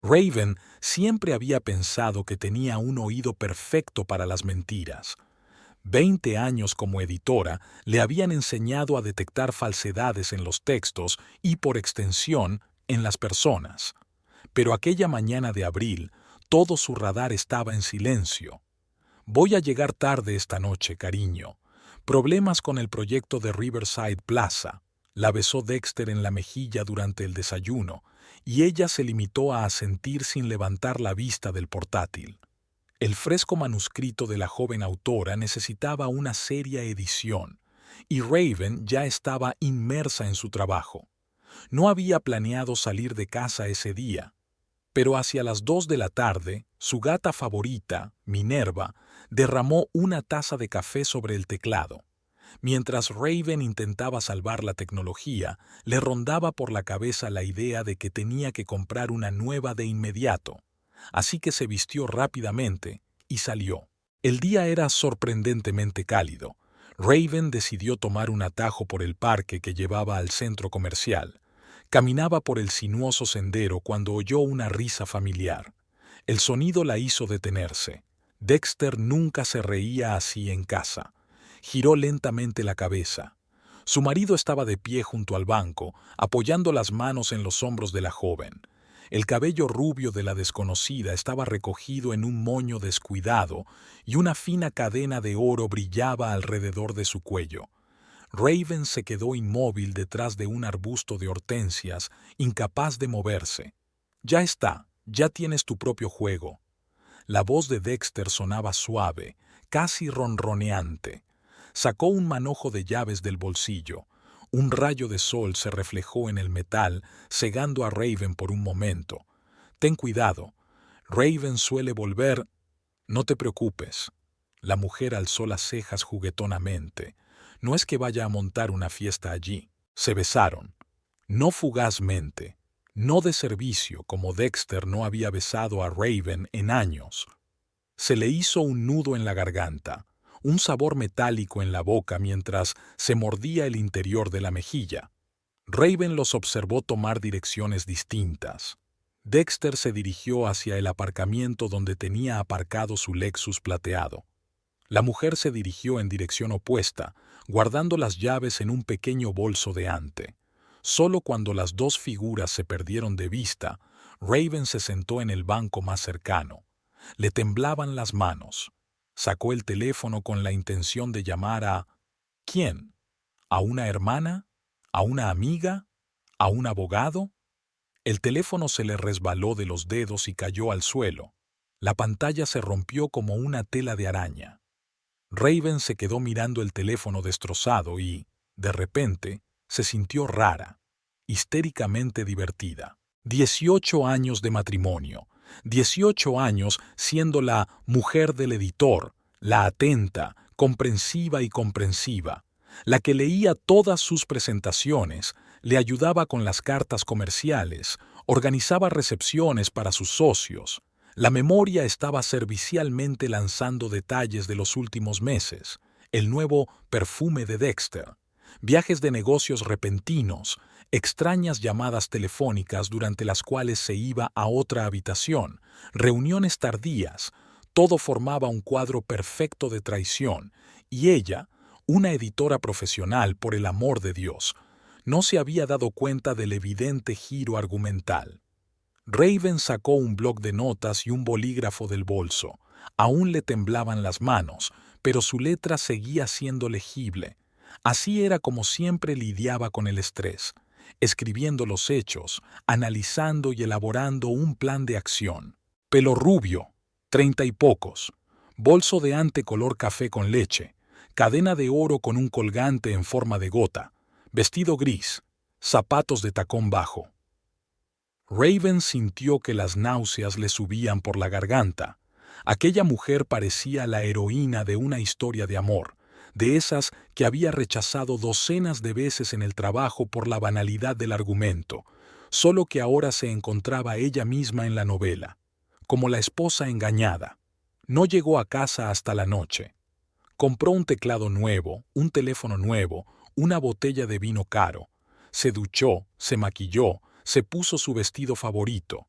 Raven siempre había pensado que tenía un oído perfecto para las mentiras. 20 años como editora le habían enseñado a detectar falsedades en los textos y, por extensión, en las personas. Pero aquella mañana de abril, todo su radar estaba en silencio. Voy a llegar tarde esta noche, cariño. Problemas con el proyecto de Riverside Plaza. La besó Dexter en la mejilla durante el desayuno, y ella se limitó a asentir sin levantar la vista del portátil. El fresco manuscrito de la joven autora necesitaba una seria edición, y Raven ya estaba inmersa en su trabajo. No había planeado salir de casa ese día, pero hacia las 2 de la tarde, su gata favorita, Minerva, derramó una taza de café sobre el teclado. Mientras Raven intentaba salvar la tecnología, le rondaba por la cabeza la idea de que tenía que comprar una nueva de inmediato. Así que se vistió rápidamente y salió. El día era sorprendentemente cálido. Raven decidió tomar un atajo por el parque que llevaba al centro comercial. Caminaba por el sinuoso sendero cuando oyó una risa familiar. El sonido la hizo detenerse. Dexter nunca se reía así en casa. Giró lentamente la cabeza. Su marido estaba de pie junto al banco, apoyando las manos en los hombros de la joven. El cabello rubio de la desconocida estaba recogido en un moño descuidado y una fina cadena de oro brillaba alrededor de su cuello. Raven se quedó inmóvil detrás de un arbusto de hortensias, incapaz de moverse. «Ya está, ya tienes tu propio juego». La voz de Dexter sonaba suave, casi ronroneante. Sacó un manojo de llaves del bolsillo. Un rayo de sol se reflejó en el metal, cegando a Raven por un momento. «Ten cuidado. Raven suele volver». «No te preocupes». La mujer alzó las cejas juguetonamente. «No es que vaya a montar una fiesta allí». Se besaron. No fugazmente, no de servicio como Dexter no había besado a Raven en años. Se le hizo un nudo en la garganta, un sabor metálico en la boca mientras se mordía el interior de la mejilla. Raven los observó tomar direcciones distintas. Dexter se dirigió hacia el aparcamiento donde tenía aparcado su Lexus plateado. La mujer se dirigió en dirección opuesta, guardando las llaves en un pequeño bolso de ante. Solo cuando las dos figuras se perdieron de vista, Raven se sentó en el banco más cercano. Le temblaban las manos. Sacó el teléfono con la intención de llamar a... ¿quién? ¿A una hermana? ¿A una amiga? ¿A un abogado? El teléfono se le resbaló de los dedos y cayó al suelo. La pantalla se rompió como una tela de araña. Raven se quedó mirando el teléfono destrozado y, de repente, se sintió rara, histéricamente divertida. 18 años de matrimonio, 18 años siendo la mujer del editor, la atenta, comprensiva y comprensiva, la que leía todas sus presentaciones, le ayudaba con las cartas comerciales, organizaba recepciones para sus socios. La memoria estaba servicialmente lanzando detalles de los últimos meses, el nuevo perfume de Dexter, viajes de negocios repentinos, extrañas llamadas telefónicas durante las cuales se iba a otra habitación, reuniones tardías, todo formaba un cuadro perfecto de traición, y ella, una editora profesional por el amor de Dios, no se había dado cuenta del evidente giro argumental. Raven sacó un bloc de notas y un bolígrafo del bolso. Aún le temblaban las manos, pero su letra seguía siendo legible. Así era como siempre lidiaba con el estrés, escribiendo los hechos, analizando y elaborando un plan de acción. Pelo rubio, 30 y pocos, bolso de ante color café con leche, cadena de oro con un colgante en forma de gota, vestido gris, zapatos de tacón bajo. Raven sintió que las náuseas le subían por la garganta. Aquella mujer parecía la heroína de una historia de amor, de esas que había rechazado docenas de veces en el trabajo por la banalidad del argumento, solo que ahora se encontraba ella misma en la novela, como la esposa engañada. No llegó a casa hasta la noche. Compró un teclado nuevo, un teléfono nuevo, una botella de vino caro. Se duchó, se maquilló, se puso su vestido favorito.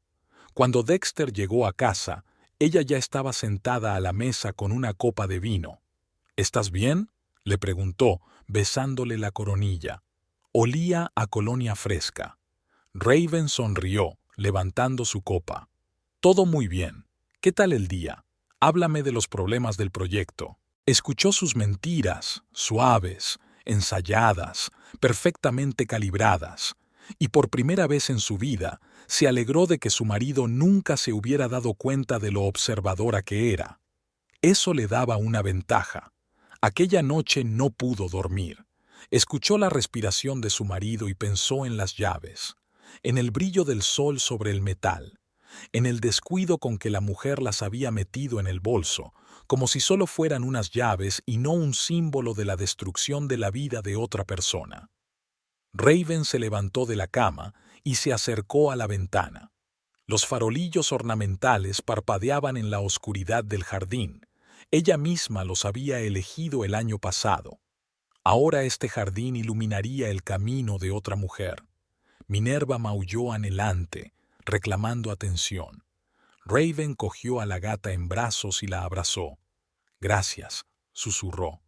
Cuando Dexter llegó a casa, ella ya estaba sentada a la mesa con una copa de vino. ¿Estás bien?, le preguntó, besándole la coronilla. Olía a colonia fresca. Raven sonrió, levantando su copa. Todo muy bien. ¿Qué tal el día? Háblame de los problemas del proyecto. Escuchó sus mentiras, suaves, ensayadas, perfectamente calibradas, y por primera vez en su vida se alegró de que su marido nunca se hubiera dado cuenta de lo observadora que era. Eso le daba una ventaja. Aquella noche no pudo dormir. Escuchó la respiración de su marido y pensó en las llaves, en el brillo del sol sobre el metal, en el descuido con que la mujer las había metido en el bolso, como si solo fueran unas llaves y no un símbolo de la destrucción de la vida de otra persona. Raven se levantó de la cama y se acercó a la ventana. Los farolillos ornamentales parpadeaban en la oscuridad del jardín. Ella misma los había elegido el año pasado. Ahora este jardín iluminaría el camino de otra mujer. Minerva maulló anhelante, reclamando atención. Raven cogió a la gata en brazos y la abrazó. «Gracias», susurró.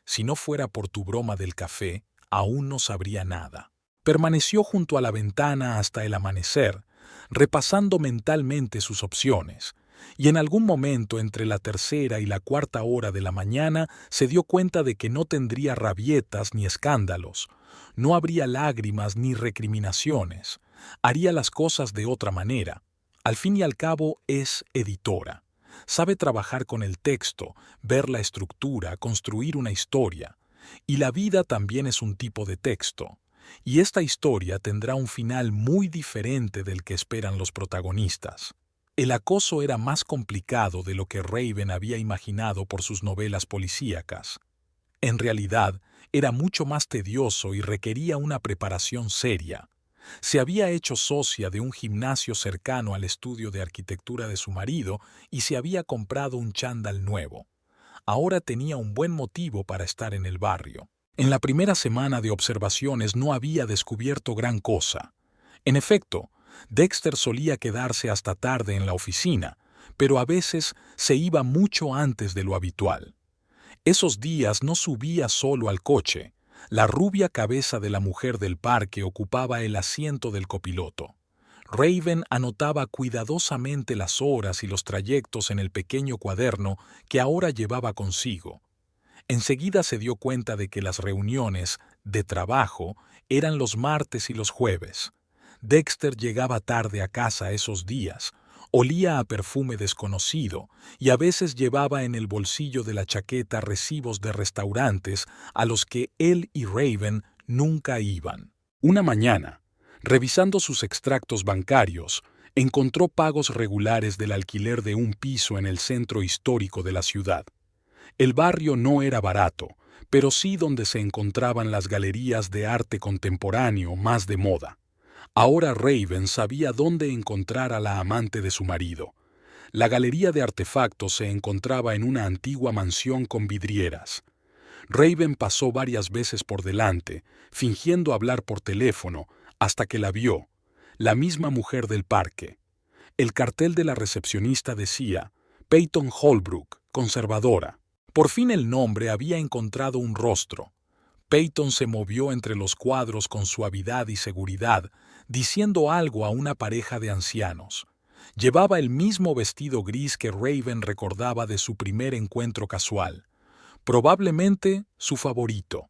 «Si no fuera por tu broma del café, aún no sabría nada». Permaneció junto a la ventana hasta el amanecer, repasando mentalmente sus opciones, y en algún momento entre la tercera y la cuarta hora de la mañana se dio cuenta de que no tendría rabietas ni escándalos, no habría lágrimas ni recriminaciones, haría las cosas de otra manera. Al fin y al cabo es editora. Sabe trabajar con el texto, ver la estructura, construir una historia. Y la vida también es un tipo de texto. Y esta historia tendrá un final muy diferente del que esperan los protagonistas. El acoso era más complicado de lo que Raven había imaginado por sus novelas policíacas. En realidad, era mucho más tedioso y requería una preparación seria. Se había hecho socia de un gimnasio cercano al estudio de arquitectura de su marido y se había comprado un chándal nuevo. Ahora tenía un buen motivo para estar en el barrio. En la primera semana de observaciones no había descubierto gran cosa. En efecto, Dexter solía quedarse hasta tarde en la oficina, pero a veces se iba mucho antes de lo habitual. Esos días no subía solo al coche. La rubia cabeza de la mujer del parque ocupaba el asiento del copiloto. Raven anotaba cuidadosamente las horas y los trayectos en el pequeño cuaderno que ahora llevaba consigo. Enseguida se dio cuenta de que las reuniones de trabajo eran los martes y los jueves. Dexter llegaba tarde a casa esos días, olía a perfume desconocido y a veces llevaba en el bolsillo de la chaqueta recibos de restaurantes a los que él y Raven nunca iban. Una mañana, revisando sus extractos bancarios, encontró pagos regulares del alquiler de un piso en el centro histórico de la ciudad. El barrio no era barato, pero sí donde se encontraban las galerías de arte contemporáneo más de moda. Ahora Raven sabía dónde encontrar a la amante de su marido. La galería de artefactos se encontraba en una antigua mansión con vidrieras. Raven pasó varias veces por delante, fingiendo hablar por teléfono, hasta que la vio, la misma mujer del parque. El cartel de la recepcionista decía Peyton Holbrook, conservadora. Por fin el nombre había encontrado un rostro. Peyton se movió entre los cuadros con suavidad y seguridad, diciendo algo a una pareja de ancianos. Llevaba el mismo vestido gris que Raven recordaba de su primer encuentro casual. Probablemente su favorito.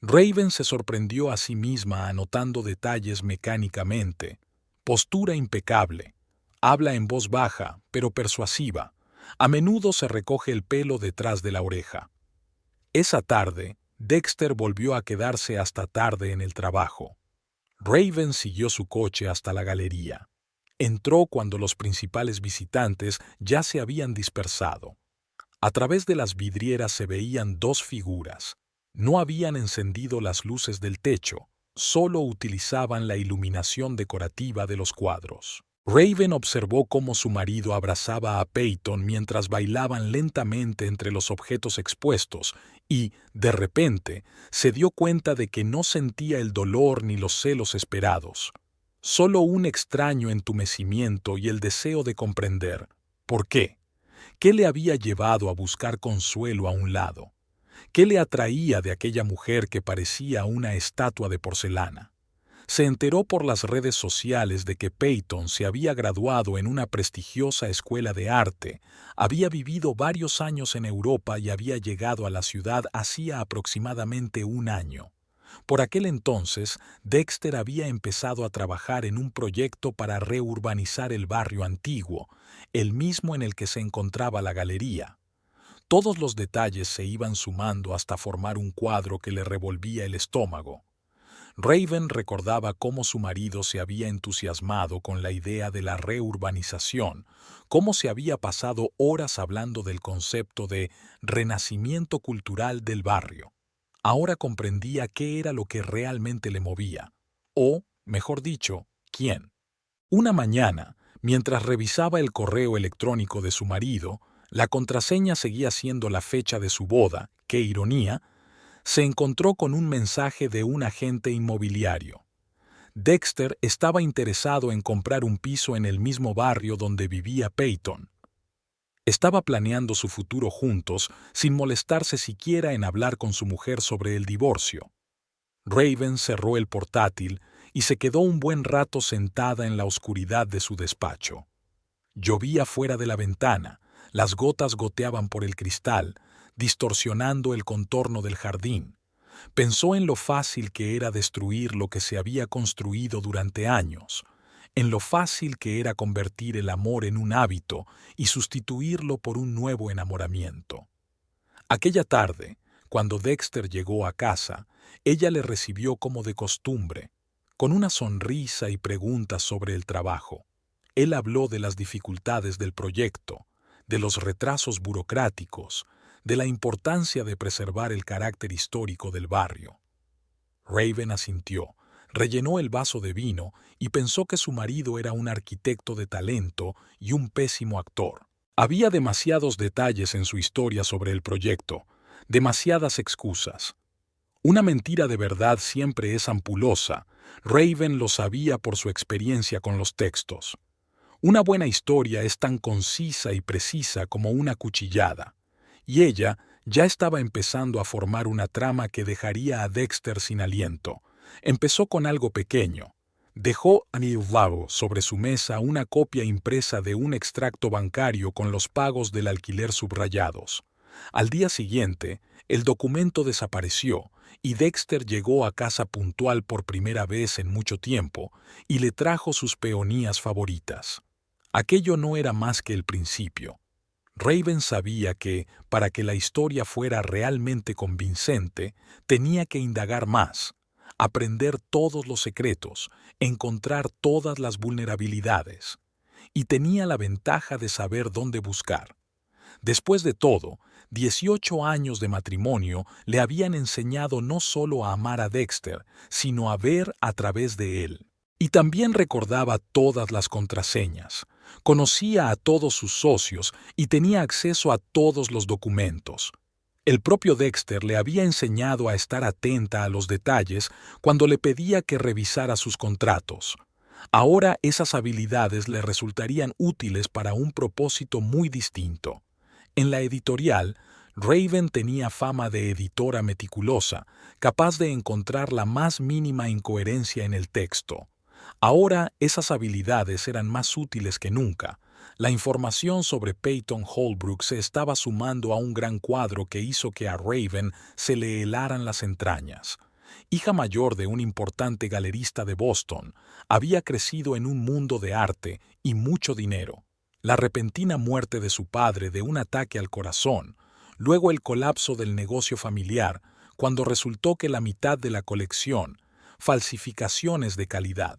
Raven se sorprendió a sí misma anotando detalles mecánicamente. Postura impecable. Habla en voz baja, pero persuasiva. A menudo se recoge el pelo detrás de la oreja. Esa tarde, Dexter volvió a quedarse hasta tarde en el trabajo. Raven siguió su coche hasta la galería. Entró cuando los principales visitantes ya se habían dispersado. A través de las vidrieras se veían dos figuras. No habían encendido las luces del techo, solo utilizaban la iluminación decorativa de los cuadros. Raven observó cómo su marido abrazaba a Peyton mientras bailaban lentamente entre los objetos expuestos y, de repente, se dio cuenta de que no sentía el dolor ni los celos esperados. Solo un extraño entumecimiento y el deseo de comprender. ¿Por qué? ¿Qué le había llevado a buscar consuelo a un lado? ¿Qué le atraía de aquella mujer que parecía una estatua de porcelana? Se enteró por las redes sociales de que Peyton se había graduado en una prestigiosa escuela de arte, había vivido varios años en Europa y había llegado a la ciudad hacía aproximadamente un año. Por aquel entonces, Dexter había empezado a trabajar en un proyecto para reurbanizar el barrio antiguo, el mismo en el que se encontraba la galería. Todos los detalles se iban sumando hasta formar un cuadro que le revolvía el estómago. Raven recordaba cómo su marido se había entusiasmado con la idea de la reurbanización, cómo se había pasado horas hablando del concepto de renacimiento cultural del barrio. Ahora comprendía qué era lo que realmente le movía, o, mejor dicho, quién. Una mañana, mientras revisaba el correo electrónico de su marido, la contraseña seguía siendo la fecha de su boda, qué ironía, se encontró con un mensaje de un agente inmobiliario. Dexter estaba interesado en comprar un piso en el mismo barrio donde vivía Peyton. Estaba planeando su futuro juntos sin molestarse siquiera en hablar con su mujer sobre el divorcio. Raven cerró el portátil y se quedó un buen rato sentada en la oscuridad de su despacho. Llovía fuera de la ventana, las gotas goteaban por el cristal, distorsionando el contorno del jardín. Pensó en lo fácil que era destruir lo que se había construido durante años, en lo fácil que era convertir el amor en un hábito y sustituirlo por un nuevo enamoramiento. Aquella tarde, cuando Dexter llegó a casa, ella le recibió como de costumbre, con una sonrisa y preguntas sobre el trabajo. Él habló de las dificultades del proyecto, de los retrasos burocráticos, de la importancia de preservar el carácter histórico del barrio. Raven asintió, rellenó el vaso de vino y pensó que su marido era un arquitecto de talento y un pésimo actor. Había demasiados detalles en su historia sobre el proyecto, demasiadas excusas. Una mentira de verdad siempre es ampulosa. Raven lo sabía por su experiencia con los textos. Una buena historia es tan concisa y precisa como una cuchillada, y ella ya estaba empezando a formar una trama que dejaría a Dexter sin aliento. Empezó con algo pequeño. Dejó a Nilvaro sobre su mesa una copia impresa de un extracto bancario con los pagos del alquiler subrayados. Al día siguiente, el documento desapareció y Dexter llegó a casa puntual por primera vez en mucho tiempo y le trajo sus peonías favoritas. Aquello no era más que el principio. Raven sabía que, para que la historia fuera realmente convincente, tenía que indagar más, aprender todos los secretos, encontrar todas las vulnerabilidades. Y tenía la ventaja de saber dónde buscar. Después de todo, 18 años de matrimonio le habían enseñado no solo a amar a Dexter, sino a ver a través de él. Y también recordaba todas las contraseñas, conocía a todos sus socios y tenía acceso a todos los documentos. El propio Dexter le había enseñado a estar atenta a los detalles cuando le pedía que revisara sus contratos. Ahora esas habilidades le resultarían útiles para un propósito muy distinto. En la editorial, Raven tenía fama de editora meticulosa, capaz de encontrar la más mínima incoherencia en el texto. Ahora esas habilidades eran más útiles que nunca. La información sobre Peyton Holbrook se estaba sumando a un gran cuadro que hizo que a Raven se le helaran las entrañas. Hija mayor de un importante galerista de Boston, había crecido en un mundo de arte y mucho dinero. La repentina muerte de su padre de un ataque al corazón, luego el colapso del negocio familiar, cuando resultó que la mitad de la colección, falsificaciones de calidad.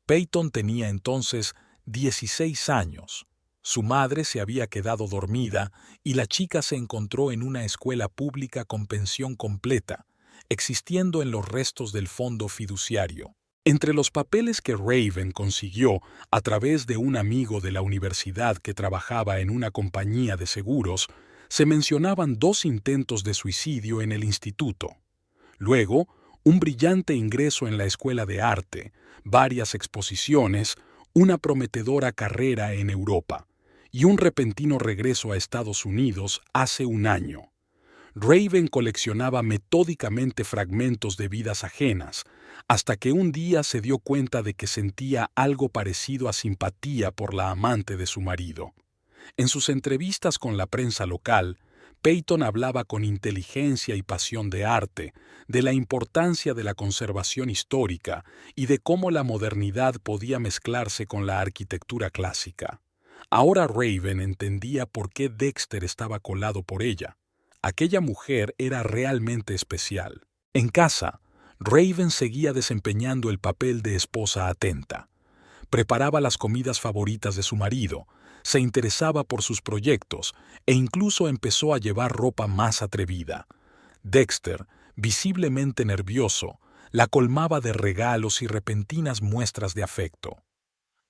Peyton tenía entonces 16 años. Su madre se había quedado dormida y la chica se encontró en una escuela pública con pensión completa, existiendo en los restos del fondo fiduciario. Entre los papeles que Raven consiguió a través de un amigo de la universidad que trabajaba en una compañía de seguros, se mencionaban 2 intentos de suicidio en el instituto. Luego, un brillante ingreso en la escuela de arte, varias exposiciones, una prometedora carrera en Europa y un repentino regreso a Estados Unidos hace un año. Raven coleccionaba metódicamente fragmentos de vidas ajenas, hasta que un día se dio cuenta de que sentía algo parecido a simpatía por la amante de su marido. En sus entrevistas con la prensa local, Peyton hablaba con inteligencia y pasión de arte, de la importancia de la conservación histórica y de cómo la modernidad podía mezclarse con la arquitectura clásica. Ahora Raven entendía por qué Dexter estaba colado por ella. Aquella mujer era realmente especial. En casa, Raven seguía desempeñando el papel de esposa atenta. Preparaba las comidas favoritas de su marido, se interesaba por sus proyectos e incluso empezó a llevar ropa más atrevida. Dexter, visiblemente nervioso, la colmaba de regalos y repentinas muestras de afecto.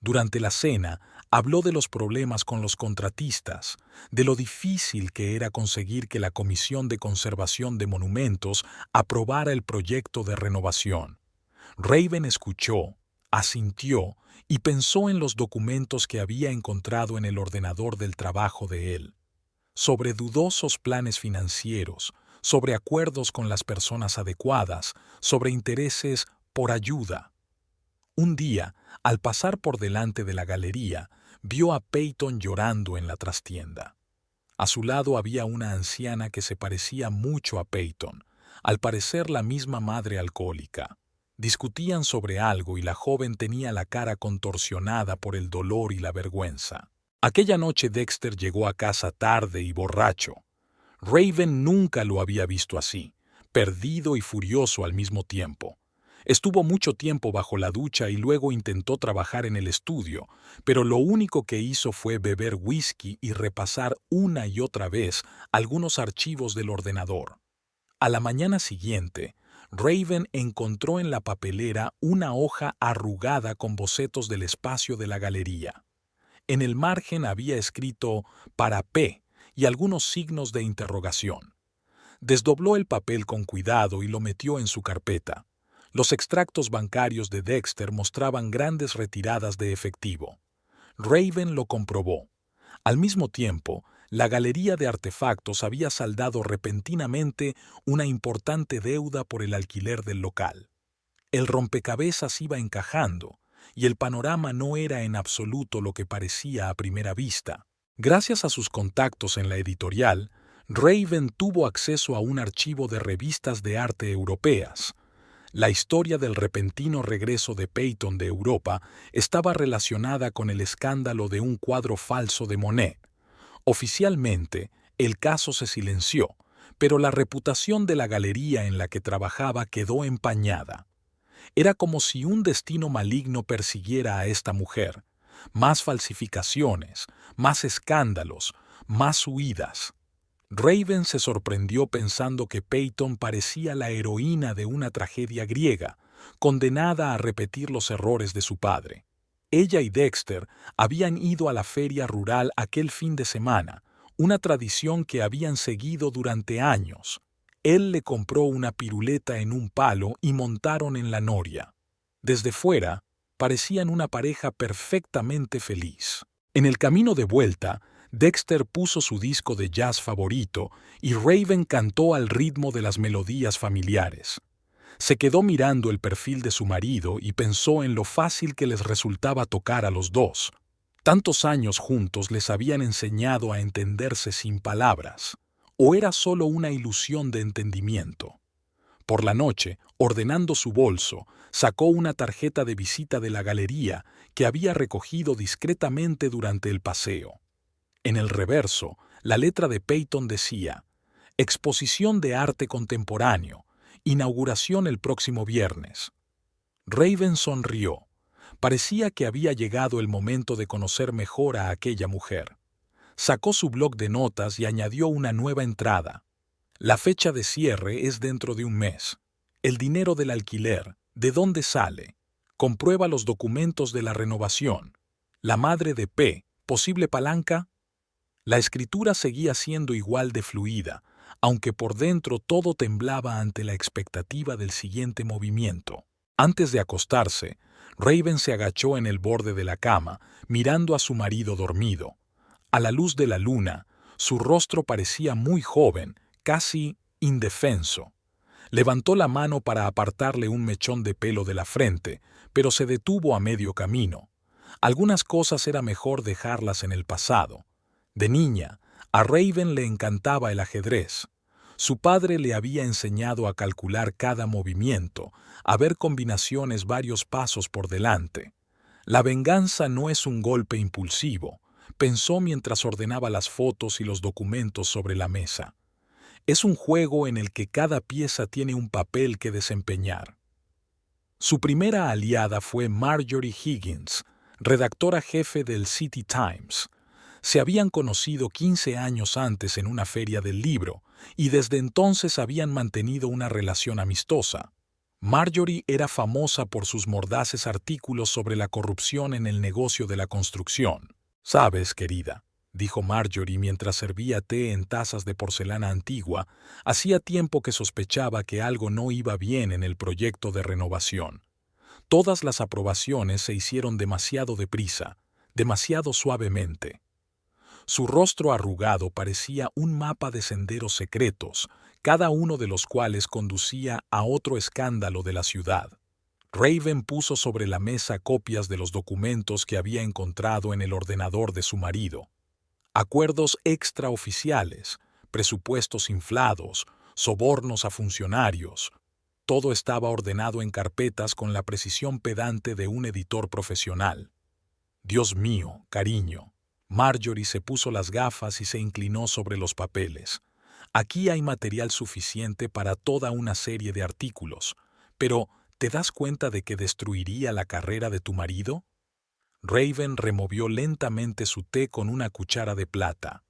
Durante la cena, habló de los problemas con los contratistas, de lo difícil que era conseguir que la Comisión de Conservación de Monumentos aprobara el proyecto de renovación. Raven escuchó, asintió y pensó en los documentos que había encontrado en el ordenador del trabajo de él, sobre dudosos planes financieros, sobre acuerdos con las personas adecuadas, sobre intereses por ayuda. Un día, al pasar por delante de la galería, vio a Peyton llorando en la trastienda. A su lado había una anciana que se parecía mucho a Peyton, al parecer la misma madre alcohólica. Discutían sobre algo y la joven tenía la cara contorsionada por el dolor y la vergüenza. Aquella noche Dexter llegó a casa tarde y borracho. Raven nunca lo había visto así, perdido y furioso al mismo tiempo. Estuvo mucho tiempo bajo la ducha y luego intentó trabajar en el estudio, pero lo único que hizo fue beber whisky y repasar una y otra vez algunos archivos del ordenador. A la mañana siguiente, Raven encontró en la papelera una hoja arrugada con bocetos del espacio de la galería. En el margen había escrito «para P» y algunos signos de interrogación. Desdobló el papel con cuidado y lo metió en su carpeta. Los extractos bancarios de Dexter mostraban grandes retiradas de efectivo. Raven lo comprobó. Al mismo tiempo, la galería de artefactos había saldado repentinamente una importante deuda por el alquiler del local. El rompecabezas iba encajando, y el panorama no era en absoluto lo que parecía a primera vista. Gracias a sus contactos en la editorial, Raven tuvo acceso a un archivo de revistas de arte europeas. La historia del repentino regreso de Peyton de Europa estaba relacionada con el escándalo de un cuadro falso de Monet. Oficialmente, el caso se silenció, pero la reputación de la galería en la que trabajaba quedó empañada. Era como si un destino maligno persiguiera a esta mujer. Más falsificaciones, más escándalos, más huidas. Raven se sorprendió pensando que Peyton parecía la heroína de una tragedia griega, condenada a repetir los errores de su padre. Ella y Dexter habían ido a la feria rural aquel fin de semana, una tradición que habían seguido durante años. Él le compró una piruleta en un palo y montaron en la noria. Desde fuera, parecían una pareja perfectamente feliz. En el camino de vuelta, Dexter puso su disco de jazz favorito y Raven cantó al ritmo de las melodías familiares. Se quedó mirando el perfil de su marido y pensó en lo fácil que les resultaba tocar a los dos. Tantos años juntos les habían enseñado a entenderse sin palabras. ¿O era solo una ilusión de entendimiento? Por la noche, ordenando su bolso, sacó una tarjeta de visita de la galería que había recogido discretamente durante el paseo. En el reverso, la letra de Peyton decía: Exposición de arte contemporáneo, inauguración el próximo viernes. Raven sonrió. Parecía que había llegado el momento de conocer mejor a aquella mujer. Sacó su bloc de notas y añadió una nueva entrada. La fecha de cierre es dentro de un mes. El dinero del alquiler, ¿de dónde sale? Comprueba los documentos de la renovación. La madre de P, posible palanca. La escritura seguía siendo igual de fluida, aunque por dentro todo temblaba ante la expectativa del siguiente movimiento. Antes de acostarse, Raven se agachó en el borde de la cama, mirando a su marido dormido. A la luz de la luna, su rostro parecía muy joven, casi indefenso. Levantó la mano para apartarle un mechón de pelo de la frente, pero se detuvo a medio camino. Algunas cosas era mejor dejarlas en el pasado. De niña, a Raven le encantaba el ajedrez. Su padre le había enseñado a calcular cada movimiento, a ver combinaciones varios pasos por delante. La venganza no es un golpe impulsivo, pensó mientras ordenaba las fotos y los documentos sobre la mesa. Es un juego en el que cada pieza tiene un papel que desempeñar. Su primera aliada fue Marjorie Higgins, redactora jefe del City Times. Se habían conocido 15 años antes en una feria del libro, y desde entonces habían mantenido una relación amistosa. Marjorie era famosa por sus mordaces artículos sobre la corrupción en el negocio de la construcción. «Sabes, querida», dijo Marjorie mientras servía té en tazas de porcelana antigua, hacía tiempo que sospechaba que algo no iba bien en el proyecto de renovación. Todas las aprobaciones se hicieron demasiado deprisa, demasiado suavemente. Su rostro arrugado parecía un mapa de senderos secretos, cada uno de los cuales conducía a otro escándalo de la ciudad. Raven puso sobre la mesa copias de los documentos que había encontrado en el ordenador de su marido. Acuerdos extraoficiales, presupuestos inflados, sobornos a funcionarios. Todo estaba ordenado en carpetas con la precisión pedante de un editor profesional. «Dios mío, cariño». Marjorie se puso las gafas y se inclinó sobre los papeles. «Aquí hay material suficiente para toda una serie de artículos, pero ¿te das cuenta de que destruiría la carrera de tu marido?» Raven removió lentamente su té con una cuchara de plata.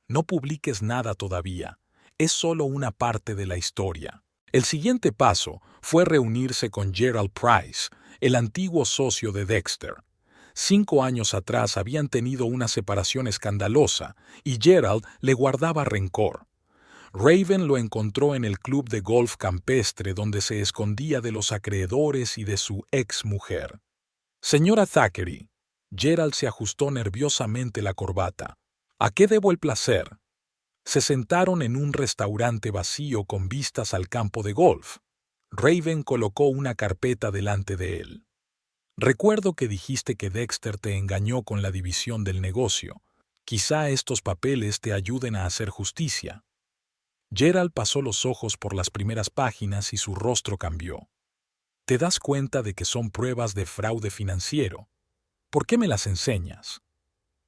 «No publiques nada todavía. Es solo una parte de la historia». El siguiente paso fue reunirse con Gerald Price, el antiguo socio de Dexter. 5 años atrás habían tenido una separación escandalosa y Gerald le guardaba rencor. Raven lo encontró en el club de golf campestre donde se escondía de los acreedores y de su ex mujer. «Señora Thackeray». Gerald se ajustó nerviosamente la corbata. «¿A qué debo el placer?» Se sentaron en un restaurante vacío con vistas al campo de golf. Raven colocó una carpeta delante de él. «Recuerdo que dijiste que Dexter te engañó con la división del negocio. Quizá estos papeles te ayuden a hacer justicia». Gerald pasó los ojos por las primeras páginas y su rostro cambió. «¿Te das cuenta de que son pruebas de fraude financiero? ¿Por qué me las enseñas?»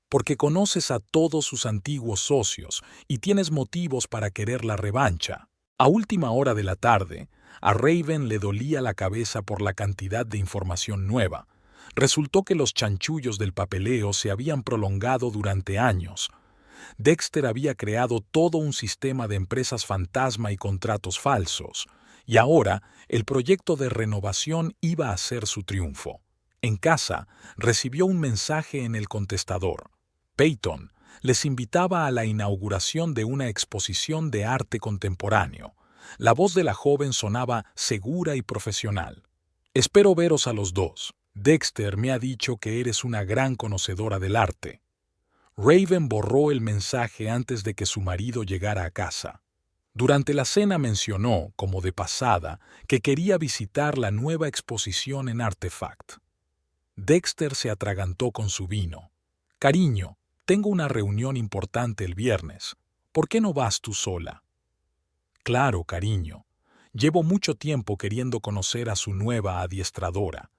«Porque conoces a todos sus antiguos socios y tienes motivos para querer la revancha». A última hora de la tarde, a Raven le dolía la cabeza por la cantidad de información nueva. Resultó que los chanchullos del papeleo se habían prolongado durante años. Dexter había creado todo un sistema de empresas fantasma y contratos falsos, y ahora el proyecto de renovación iba a ser su triunfo. En casa, recibió un mensaje en el contestador. Peyton les invitaba a la inauguración de una exposición de arte contemporáneo. La voz de la joven sonaba segura y profesional. «Espero veros a los dos. Dexter me ha dicho que eres una gran conocedora del arte». Raven borró el mensaje antes de que su marido llegara a casa. Durante la cena mencionó, como de pasada, que quería visitar la nueva exposición en Artefact. Dexter se atragantó con su vino. «Cariño, tengo una reunión importante el viernes. ¿Por qué no vas tú sola?» «Claro, cariño. Llevo mucho tiempo queriendo conocer a su nueva adiestradora.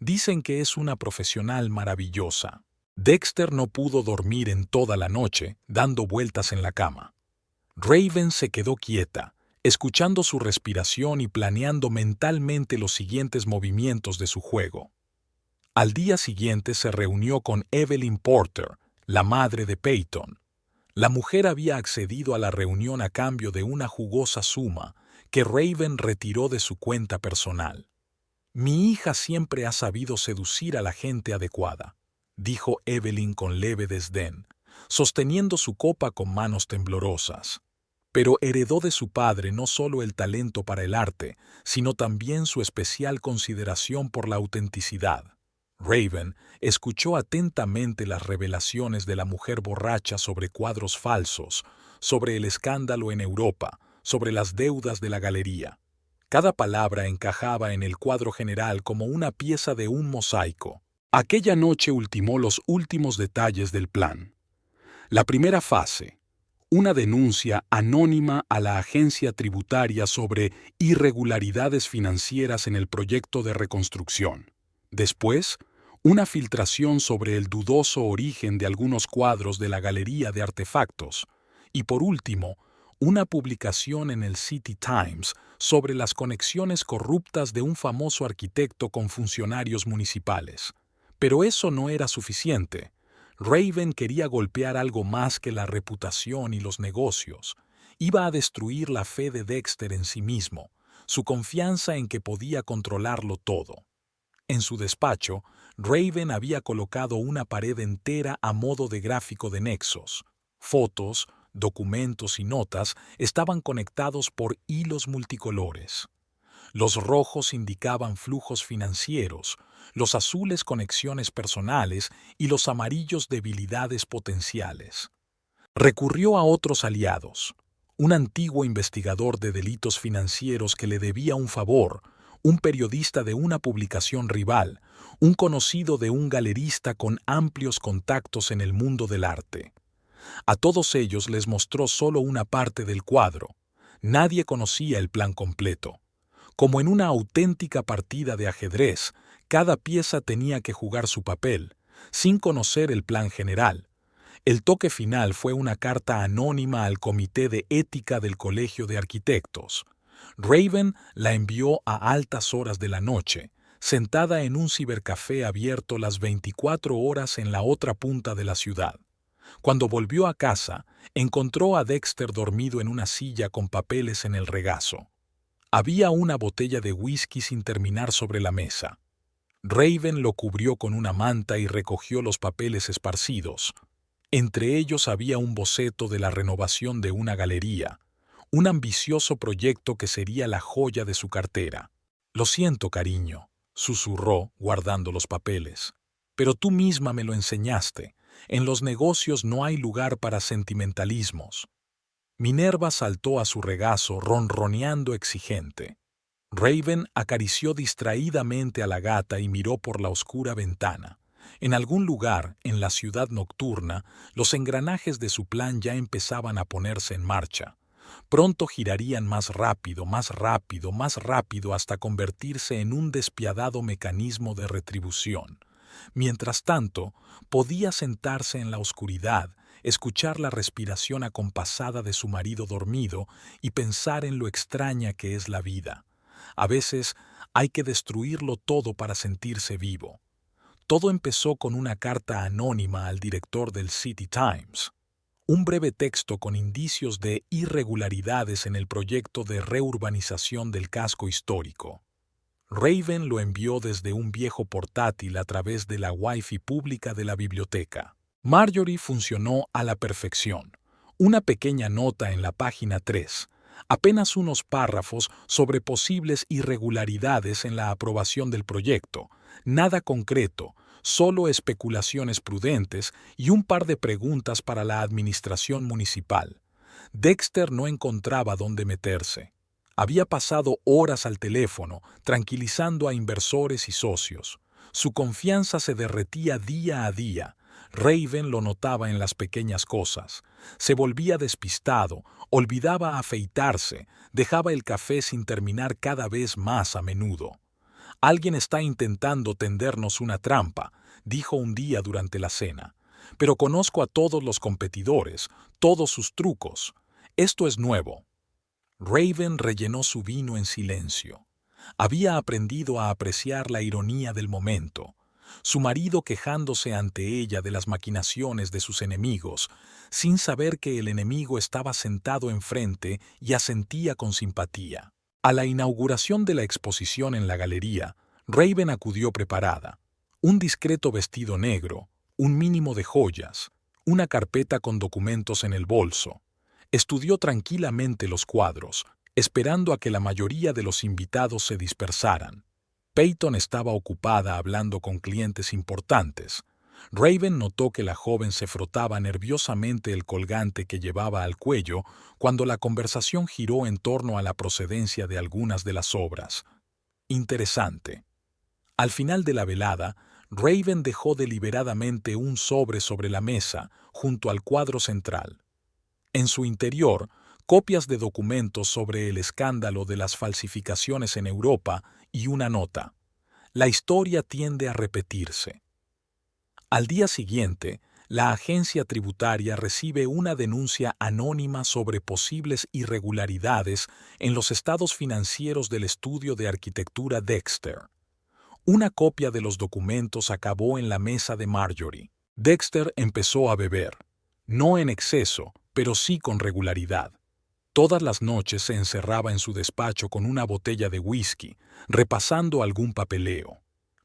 Dicen que es una profesional maravillosa». Dexter no pudo dormir en toda la noche, dando vueltas en la cama. Raven se quedó quieta, escuchando su respiración y planeando mentalmente los siguientes movimientos de su juego. Al día siguiente se reunió con Evelyn Porter, la madre de Peyton. La mujer había accedido a la reunión a cambio de una jugosa suma que Raven retiró de su cuenta personal. «Mi hija siempre ha sabido seducir a la gente adecuada», dijo Evelyn con leve desdén, sosteniendo su copa con manos temblorosas. pero heredó de su padre no solo el talento para el arte, sino también su especial consideración por la autenticidad. Raven escuchó atentamente las revelaciones de la mujer borracha sobre cuadros falsos, sobre el escándalo en Europa, sobre las deudas de la galería. Cada palabra encajaba en el cuadro general como una pieza de un mosaico. Aquella noche ultimó los últimos detalles del plan. La primera fase, una denuncia anónima a la agencia tributaria sobre irregularidades financieras en el proyecto de reconstrucción. Después, una filtración sobre el dudoso origen de algunos cuadros de la Galería de Artefactos. Y por último, una publicación en el City Times sobre las conexiones corruptas de un famoso arquitecto con funcionarios municipales. Pero eso no era suficiente. Raven quería golpear algo más que la reputación y los negocios. Iba a destruir la fe de Dexter en sí mismo, su confianza en que podía controlarlo todo. En su despacho, Raven había colocado una pared entera a modo de gráfico de nexos. Fotos, documentos y notas estaban conectados por hilos multicolores. Los rojos indicaban flujos financieros, los azules conexiones personales y los amarillos debilidades potenciales. Recurrió a otros aliados, un antiguo investigador de delitos financieros que le debía un favor, un periodista de una publicación rival, un conocido de un galerista con amplios contactos en el mundo del arte. A todos ellos les mostró solo una parte del cuadro. Nadie conocía el plan completo. Como en una auténtica partida de ajedrez, cada pieza tenía que jugar su papel, sin conocer el plan general. El toque final fue una carta anónima al Comité de Ética del Colegio de Arquitectos. Raven la envió a altas horas de la noche, sentada en un cibercafé abierto las 24 horas en la otra punta de la ciudad. Cuando volvió a casa, encontró a Dexter dormido en una silla con papeles en el regazo. Había una botella de whisky sin terminar sobre la mesa. Raven lo cubrió con una manta y recogió los papeles esparcidos. Entre ellos había un boceto de la renovación de una galería, un ambicioso proyecto que sería la joya de su cartera. «Lo siento, cariño», susurró, guardando los papeles. «Pero tú misma me lo enseñaste. En los negocios no hay lugar para sentimentalismos». Minerva saltó a su regazo, ronroneando exigente. Raven acarició distraídamente a la gata y miró por la oscura ventana. En algún lugar, en la ciudad nocturna, los engranajes de su plan ya empezaban a ponerse en marcha. Pronto girarían más rápido, más rápido, más rápido hasta convertirse en un despiadado mecanismo de retribución. Mientras tanto, podía sentarse en la oscuridad, escuchar la respiración acompasada de su marido dormido y pensar en lo extraña que es la vida. A veces hay que destruirlo todo para sentirse vivo. Todo empezó con una carta anónima al director del City Times. Un breve texto con indicios de irregularidades en el proyecto de reurbanización del casco histórico. Raven lo envió desde un viejo portátil a través de la Wi-Fi pública de la biblioteca. Marjorie funcionó a la perfección. Una pequeña nota en la página 3, apenas unos párrafos sobre posibles irregularidades en la aprobación del proyecto, nada concreto, solo especulaciones prudentes y un par de preguntas para la administración municipal. Dexter no encontraba dónde meterse. Había pasado horas al teléfono, tranquilizando a inversores y socios. Su confianza se derretía día a día. Raven lo notaba en las pequeñas cosas. Se volvía despistado, olvidaba afeitarse, dejaba el café sin terminar cada vez más a menudo. «Alguien está intentando tendernos una trampa», dijo un día durante la cena. «Pero conozco a todos los competidores, todos sus trucos. Esto es nuevo». Raven rellenó su vino en silencio. Había aprendido a apreciar la ironía del momento. Su marido quejándose ante ella de las maquinaciones de sus enemigos, sin saber que el enemigo estaba sentado enfrente y asentía con simpatía. A la inauguración de la exposición en la galería, Raven acudió preparada. Un discreto vestido negro, un mínimo de joyas, una carpeta con documentos en el bolso. Estudió tranquilamente los cuadros, esperando a que la mayoría de los invitados se dispersaran. Peyton estaba ocupada hablando con clientes importantes. Raven notó que la joven se frotaba nerviosamente el colgante que llevaba al cuello cuando la conversación giró en torno a la procedencia de algunas de las obras. Interesante. Al final de la velada, Raven dejó deliberadamente un sobre la mesa junto al cuadro central. En su interior, copias de documentos sobre el escándalo de las falsificaciones en Europa y una nota. La historia tiende a repetirse. Al día siguiente, la agencia tributaria recibe una denuncia anónima sobre posibles irregularidades en los estados financieros del estudio de arquitectura Dexter. Una copia de los documentos acabó en la mesa de Marjorie. Dexter empezó a beber. No en exceso, pero sí con regularidad. Todas las noches se encerraba en su despacho con una botella de whisky, repasando algún papeleo.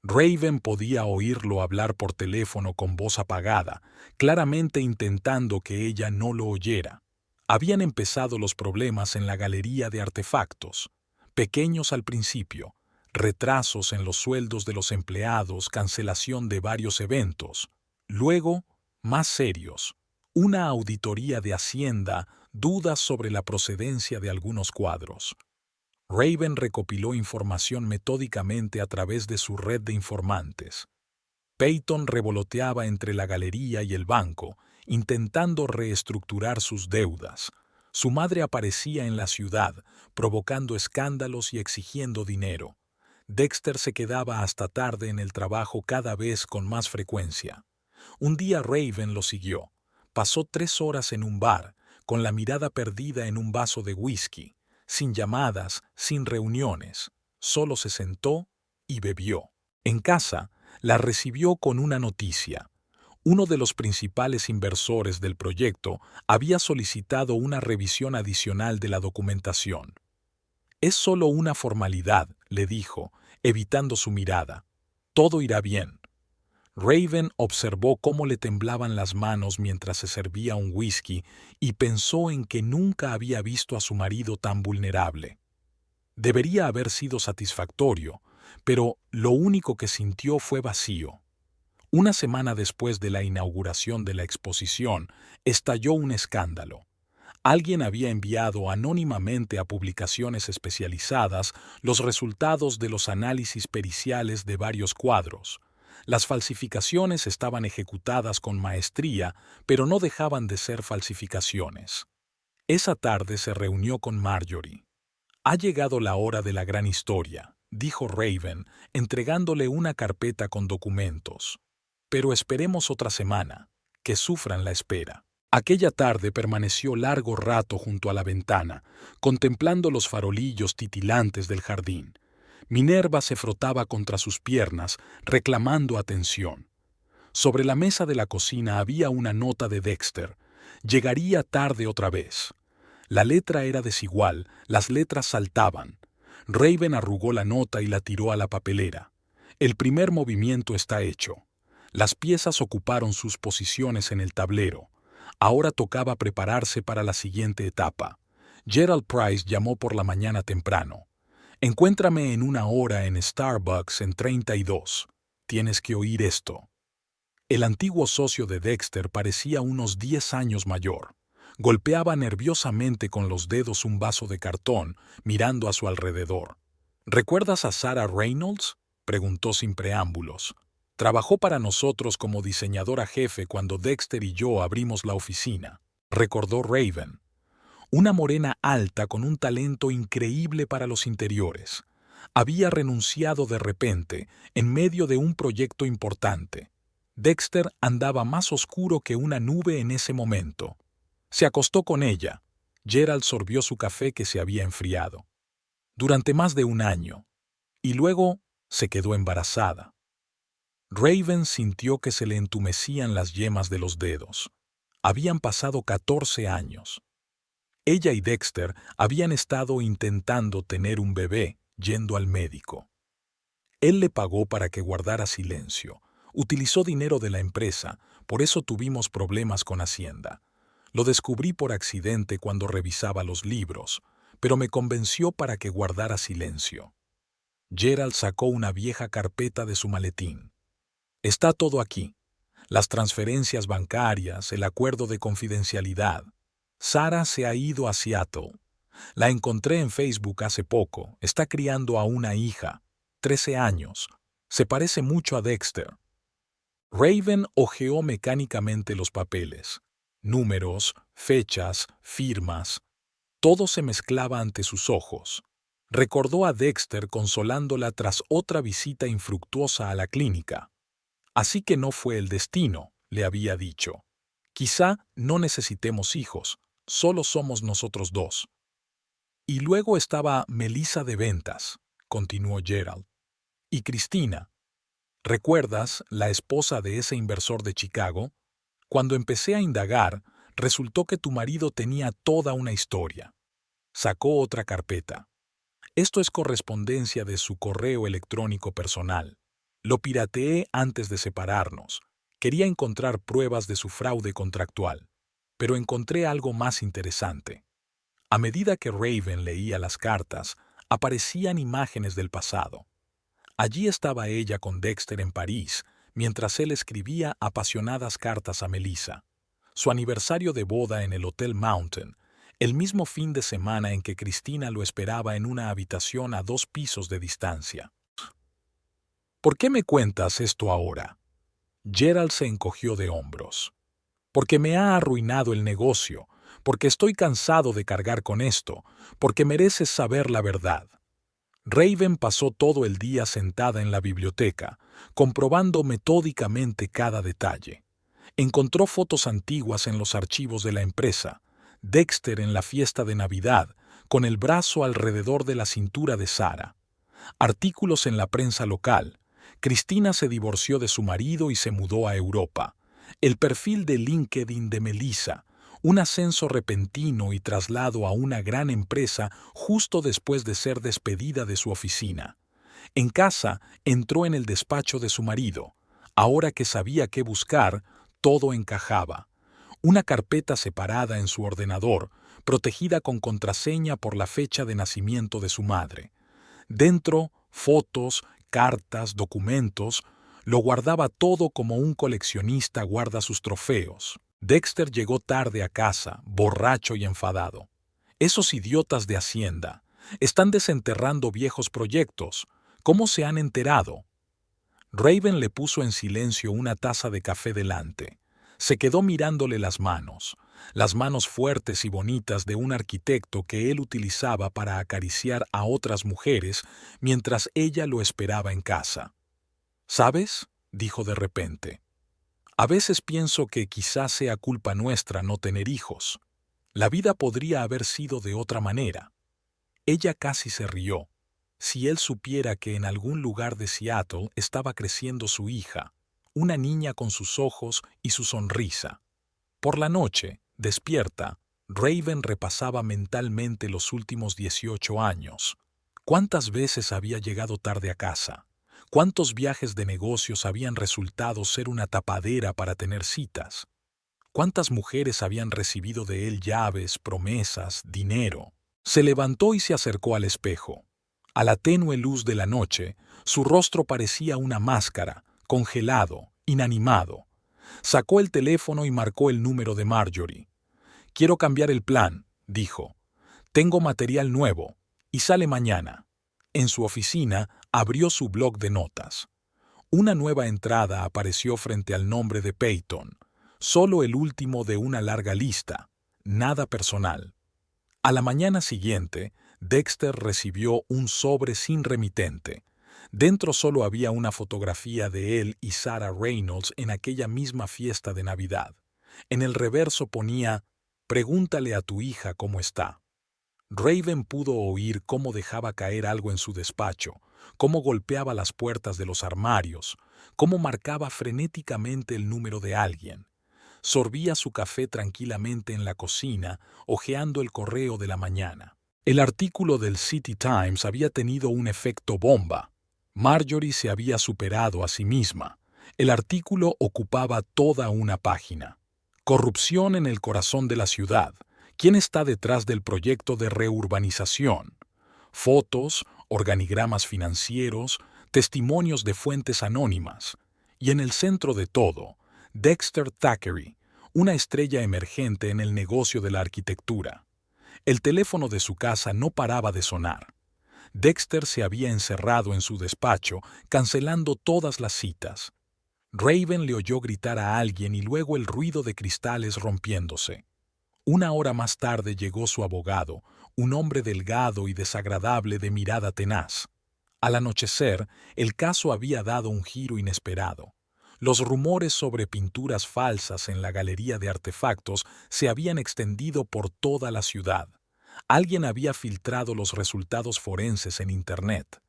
Raven podía oírlo hablar por teléfono con voz apagada, claramente intentando que ella no lo oyera. Habían empezado los problemas en la galería de artefactos, pequeños al principio, retrasos en los sueldos de los empleados, cancelación de varios eventos. Luego, más serios, una auditoría de Hacienda, dudas sobre la procedencia de algunos cuadros. Raven recopiló información metódicamente a través de su red de informantes. Peyton revoloteaba entre la galería y el banco, intentando reestructurar sus deudas. Su madre aparecía en la ciudad, provocando escándalos y exigiendo dinero. Dexter se quedaba hasta tarde en el trabajo cada vez con más frecuencia. Un día Raven lo siguió. Pasó 3 horas en un bar, con la mirada perdida en un vaso de whisky, sin llamadas, sin reuniones. Solo se sentó y bebió. En casa, la recibió con una noticia. Uno de los principales inversores del proyecto había solicitado una revisión adicional de la documentación. «Es solo una formalidad», le dijo, evitando su mirada. «Todo irá bien». Raven observó cómo le temblaban las manos mientras se servía un whisky y pensó en que nunca había visto a su marido tan vulnerable. Debería haber sido satisfactorio, pero lo único que sintió fue vacío. Una semana después de la inauguración de la exposición, estalló un escándalo. Alguien había enviado anónimamente a publicaciones especializadas los resultados de los análisis periciales de varios cuadros. Las falsificaciones estaban ejecutadas con maestría, pero no dejaban de ser falsificaciones. Esa tarde se reunió con Marjorie. «Ha llegado la hora de la gran historia», dijo Raven, entregándole una carpeta con documentos. «Pero esperemos otra semana, que sufran la espera». Aquella tarde permaneció largo rato junto a la ventana, contemplando los farolillos titilantes del jardín. Minerva se frotaba contra sus piernas, reclamando atención. Sobre la mesa de la cocina había una nota de Dexter. Llegaría tarde otra vez. La letra era desigual, las letras saltaban. Raven arrugó la nota y la tiró a la papelera. El primer movimiento está hecho. Las piezas ocuparon sus posiciones en el tablero. Ahora tocaba prepararse para la siguiente etapa. Gerald Price llamó por la mañana temprano. «Encuéntrame en 1 hora en Starbucks en 32. Tienes que oír esto». El antiguo socio de Dexter parecía unos 10 años mayor. Golpeaba nerviosamente con los dedos un vaso de cartón, mirando a su alrededor. «¿Recuerdas a Sarah Reynolds?», preguntó sin preámbulos. «Trabajó para nosotros como diseñadora jefe cuando Dexter y yo abrimos la oficina», recordó Raven. Una morena alta con un talento increíble para los interiores. Había renunciado de repente, en medio de un proyecto importante. Dexter andaba más oscuro que una nube en ese momento. Se acostó con ella. Gerald sorbió su café que se había enfriado. Durante más de 1 año. Y luego se quedó embarazada. Raven sintió que se le entumecían las yemas de los dedos. Habían pasado 14 años. Ella y Dexter habían estado intentando tener un bebé, yendo al médico. Él le pagó para que guardara silencio. Utilizó dinero de la empresa, por eso tuvimos problemas con Hacienda. Lo descubrí por accidente cuando revisaba los libros, pero me convenció para que guardara silencio. Gerald sacó una vieja carpeta de su maletín. Está todo aquí. Las transferencias bancarias, el acuerdo de confidencialidad. Sara se ha ido a Seattle. La encontré en Facebook hace poco. Está criando a una hija, 13 años. Se parece mucho a Dexter. Raven hojeó mecánicamente los papeles. Números, fechas, firmas. Todo se mezclaba ante sus ojos. Recordó a Dexter consolándola tras otra visita infructuosa a la clínica. Así que no fue el destino, le había dicho. Quizá no necesitemos hijos, solo somos nosotros dos. Y luego estaba Melissa de ventas, continuó Gerald. Y Cristina. ¿Recuerdas la esposa de ese inversor de Chicago? Cuando empecé a indagar, resultó que tu marido tenía toda una historia. Sacó otra carpeta. Esto es correspondencia de su correo electrónico personal. Lo pirateé antes de separarnos. Quería encontrar pruebas de su fraude contractual, pero encontré algo más interesante. A medida que Raven leía las cartas, aparecían imágenes del pasado. Allí estaba ella con Dexter en París, mientras él escribía apasionadas cartas a Melissa. Su aniversario de boda en el Hotel Mountain, el mismo fin de semana en que Cristina lo esperaba en una habitación a 2 pisos de distancia. ¿Por qué me cuentas esto ahora? Gerald se encogió de hombros. Porque me ha arruinado el negocio, porque estoy cansado de cargar con esto, porque mereces saber la verdad. Raven pasó todo el día sentada en la biblioteca, comprobando metódicamente cada detalle. Encontró fotos antiguas en los archivos de la empresa, Dexter en la fiesta de Navidad, con el brazo alrededor de la cintura de Sara. Artículos en la prensa local. Cristina se divorció de su marido y se mudó a Europa. El perfil de LinkedIn de Melissa, un ascenso repentino y traslado a una gran empresa justo después de ser despedida de su oficina. En casa, entró en el despacho de su marido. Ahora que sabía qué buscar, todo encajaba. Una carpeta separada en su ordenador, protegida con contraseña por la fecha de nacimiento de su madre. Dentro, fotos, cartas, documentos. Lo guardaba todo como un coleccionista guarda sus trofeos. Dexter llegó tarde a casa, borracho y enfadado. Esos idiotas de Hacienda están desenterrando viejos proyectos. ¿Cómo se han enterado? Raven le puso en silencio una taza de café delante. Se quedó mirándole las manos fuertes y bonitas de un arquitecto que él utilizaba para acariciar a otras mujeres mientras ella lo esperaba en casa. ¿Sabes?, dijo de repente. A veces pienso que quizás sea culpa nuestra no tener hijos. La vida podría haber sido de otra manera. Ella casi se rió. Si él supiera que en algún lugar de Seattle estaba creciendo su hija, una niña con sus ojos y su sonrisa. Por la noche, despierta, Raven repasaba mentalmente los últimos 18 años. ¿Cuántas veces había llegado tarde a casa? ¿Cuántos viajes de negocios habían resultado ser una tapadera para tener citas? ¿Cuántas mujeres habían recibido de él llaves, promesas, dinero? Se levantó y se acercó al espejo. A la tenue luz de la noche, su rostro parecía una máscara, congelado, inanimado. Sacó el teléfono y marcó el número de Marjorie. «Quiero cambiar el plan», dijo. «Tengo material nuevo, y sale mañana». En su oficina abrió su bloc de notas. Una nueva entrada apareció frente al nombre de Peyton, solo el último de una larga lista, nada personal. A la mañana siguiente, Dexter recibió un sobre sin remitente. Dentro solo había una fotografía de él y Sarah Reynolds en aquella misma fiesta de Navidad. En el reverso ponía: «Pregúntale a tu hija cómo está». Raven pudo oír cómo dejaba caer algo en su despacho, cómo golpeaba las puertas de los armarios, cómo marcaba frenéticamente el número de alguien. Sorbía su café tranquilamente en la cocina, hojeando el correo de la mañana. El artículo del City Times había tenido un efecto bomba. Marjorie se había superado a sí misma. El artículo ocupaba toda una página. Corrupción en el corazón de la ciudad. ¿Quién está detrás del proyecto de reurbanización? Fotos, organigramas financieros, testimonios de fuentes anónimas. Y en el centro de todo, Dexter Thackeray, una estrella emergente en el negocio de la arquitectura. El teléfono de su casa no paraba de sonar. Dexter se había encerrado en su despacho, cancelando todas las citas. Raven le oyó gritar a alguien y luego el ruido de cristales rompiéndose. Una hora más tarde llegó su abogado, un hombre delgado y desagradable de mirada tenaz. Al anochecer, el caso había dado un giro inesperado. Los rumores sobre pinturas falsas en la galería de artefactos se habían extendido por toda la ciudad. Alguien había filtrado los resultados forenses en Internet.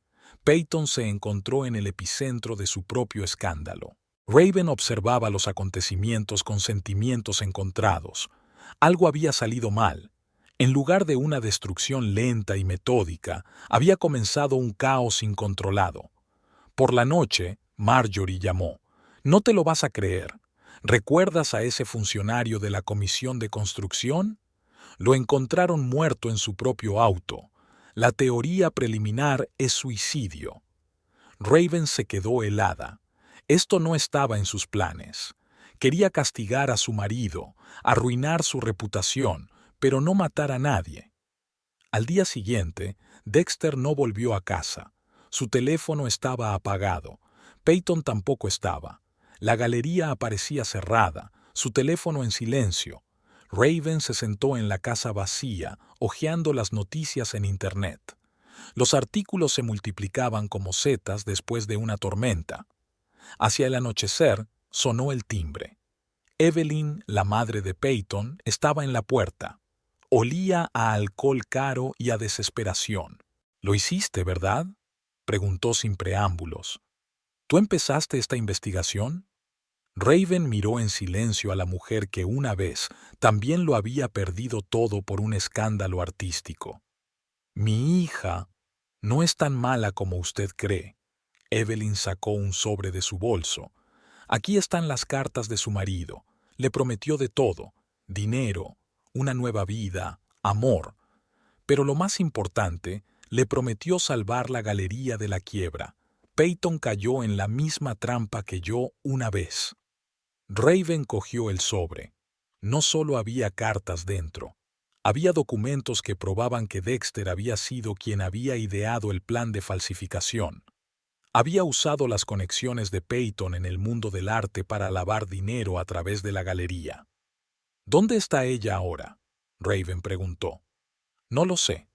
Peyton se encontró en el epicentro de su propio escándalo. Raven observaba los acontecimientos con sentimientos encontrados. Algo había salido mal. En lugar de una destrucción lenta y metódica, había comenzado un caos incontrolado. Por la noche, Marjorie llamó. «No te lo vas a creer. ¿Recuerdas a ese funcionario de la Comisión de Construcción? Lo encontraron muerto en su propio auto. La teoría preliminar es suicidio». Raven se quedó helada. Esto no estaba en sus planes. Quería castigar a su marido, arruinar su reputación, pero no matar a nadie. Al día siguiente, Dexter no volvió a casa. Su teléfono estaba apagado. Peyton tampoco estaba. La galería aparecía cerrada, su teléfono en silencio. Raven se sentó en la casa vacía, hojeando las noticias en Internet. Los artículos se multiplicaban como setas después de una tormenta. Hacia el anochecer, sonó el timbre. Evelyn, la madre de Peyton, estaba en la puerta. Olía a alcohol caro y a desesperación. «¿Lo hiciste, verdad?», preguntó sin preámbulos. «¿Tú empezaste esta investigación?». Raven miró en silencio a la mujer que una vez también lo había perdido todo por un escándalo artístico. «Mi hija no es tan mala como usted cree». Evelyn sacó un sobre de su bolso. «Aquí están las cartas de su marido. Le prometió de todo: dinero, una nueva vida, amor. Pero lo más importante, le prometió salvar la galería de la quiebra. Peyton cayó en la misma trampa que yo una vez». Raven cogió el sobre. No solo había cartas dentro. Había documentos que probaban que Dexter había sido quien había ideado el plan de falsificación. Había usado las conexiones de Peyton en el mundo del arte para lavar dinero a través de la galería. «¿Dónde está ella ahora?», Raven preguntó. «No lo sé.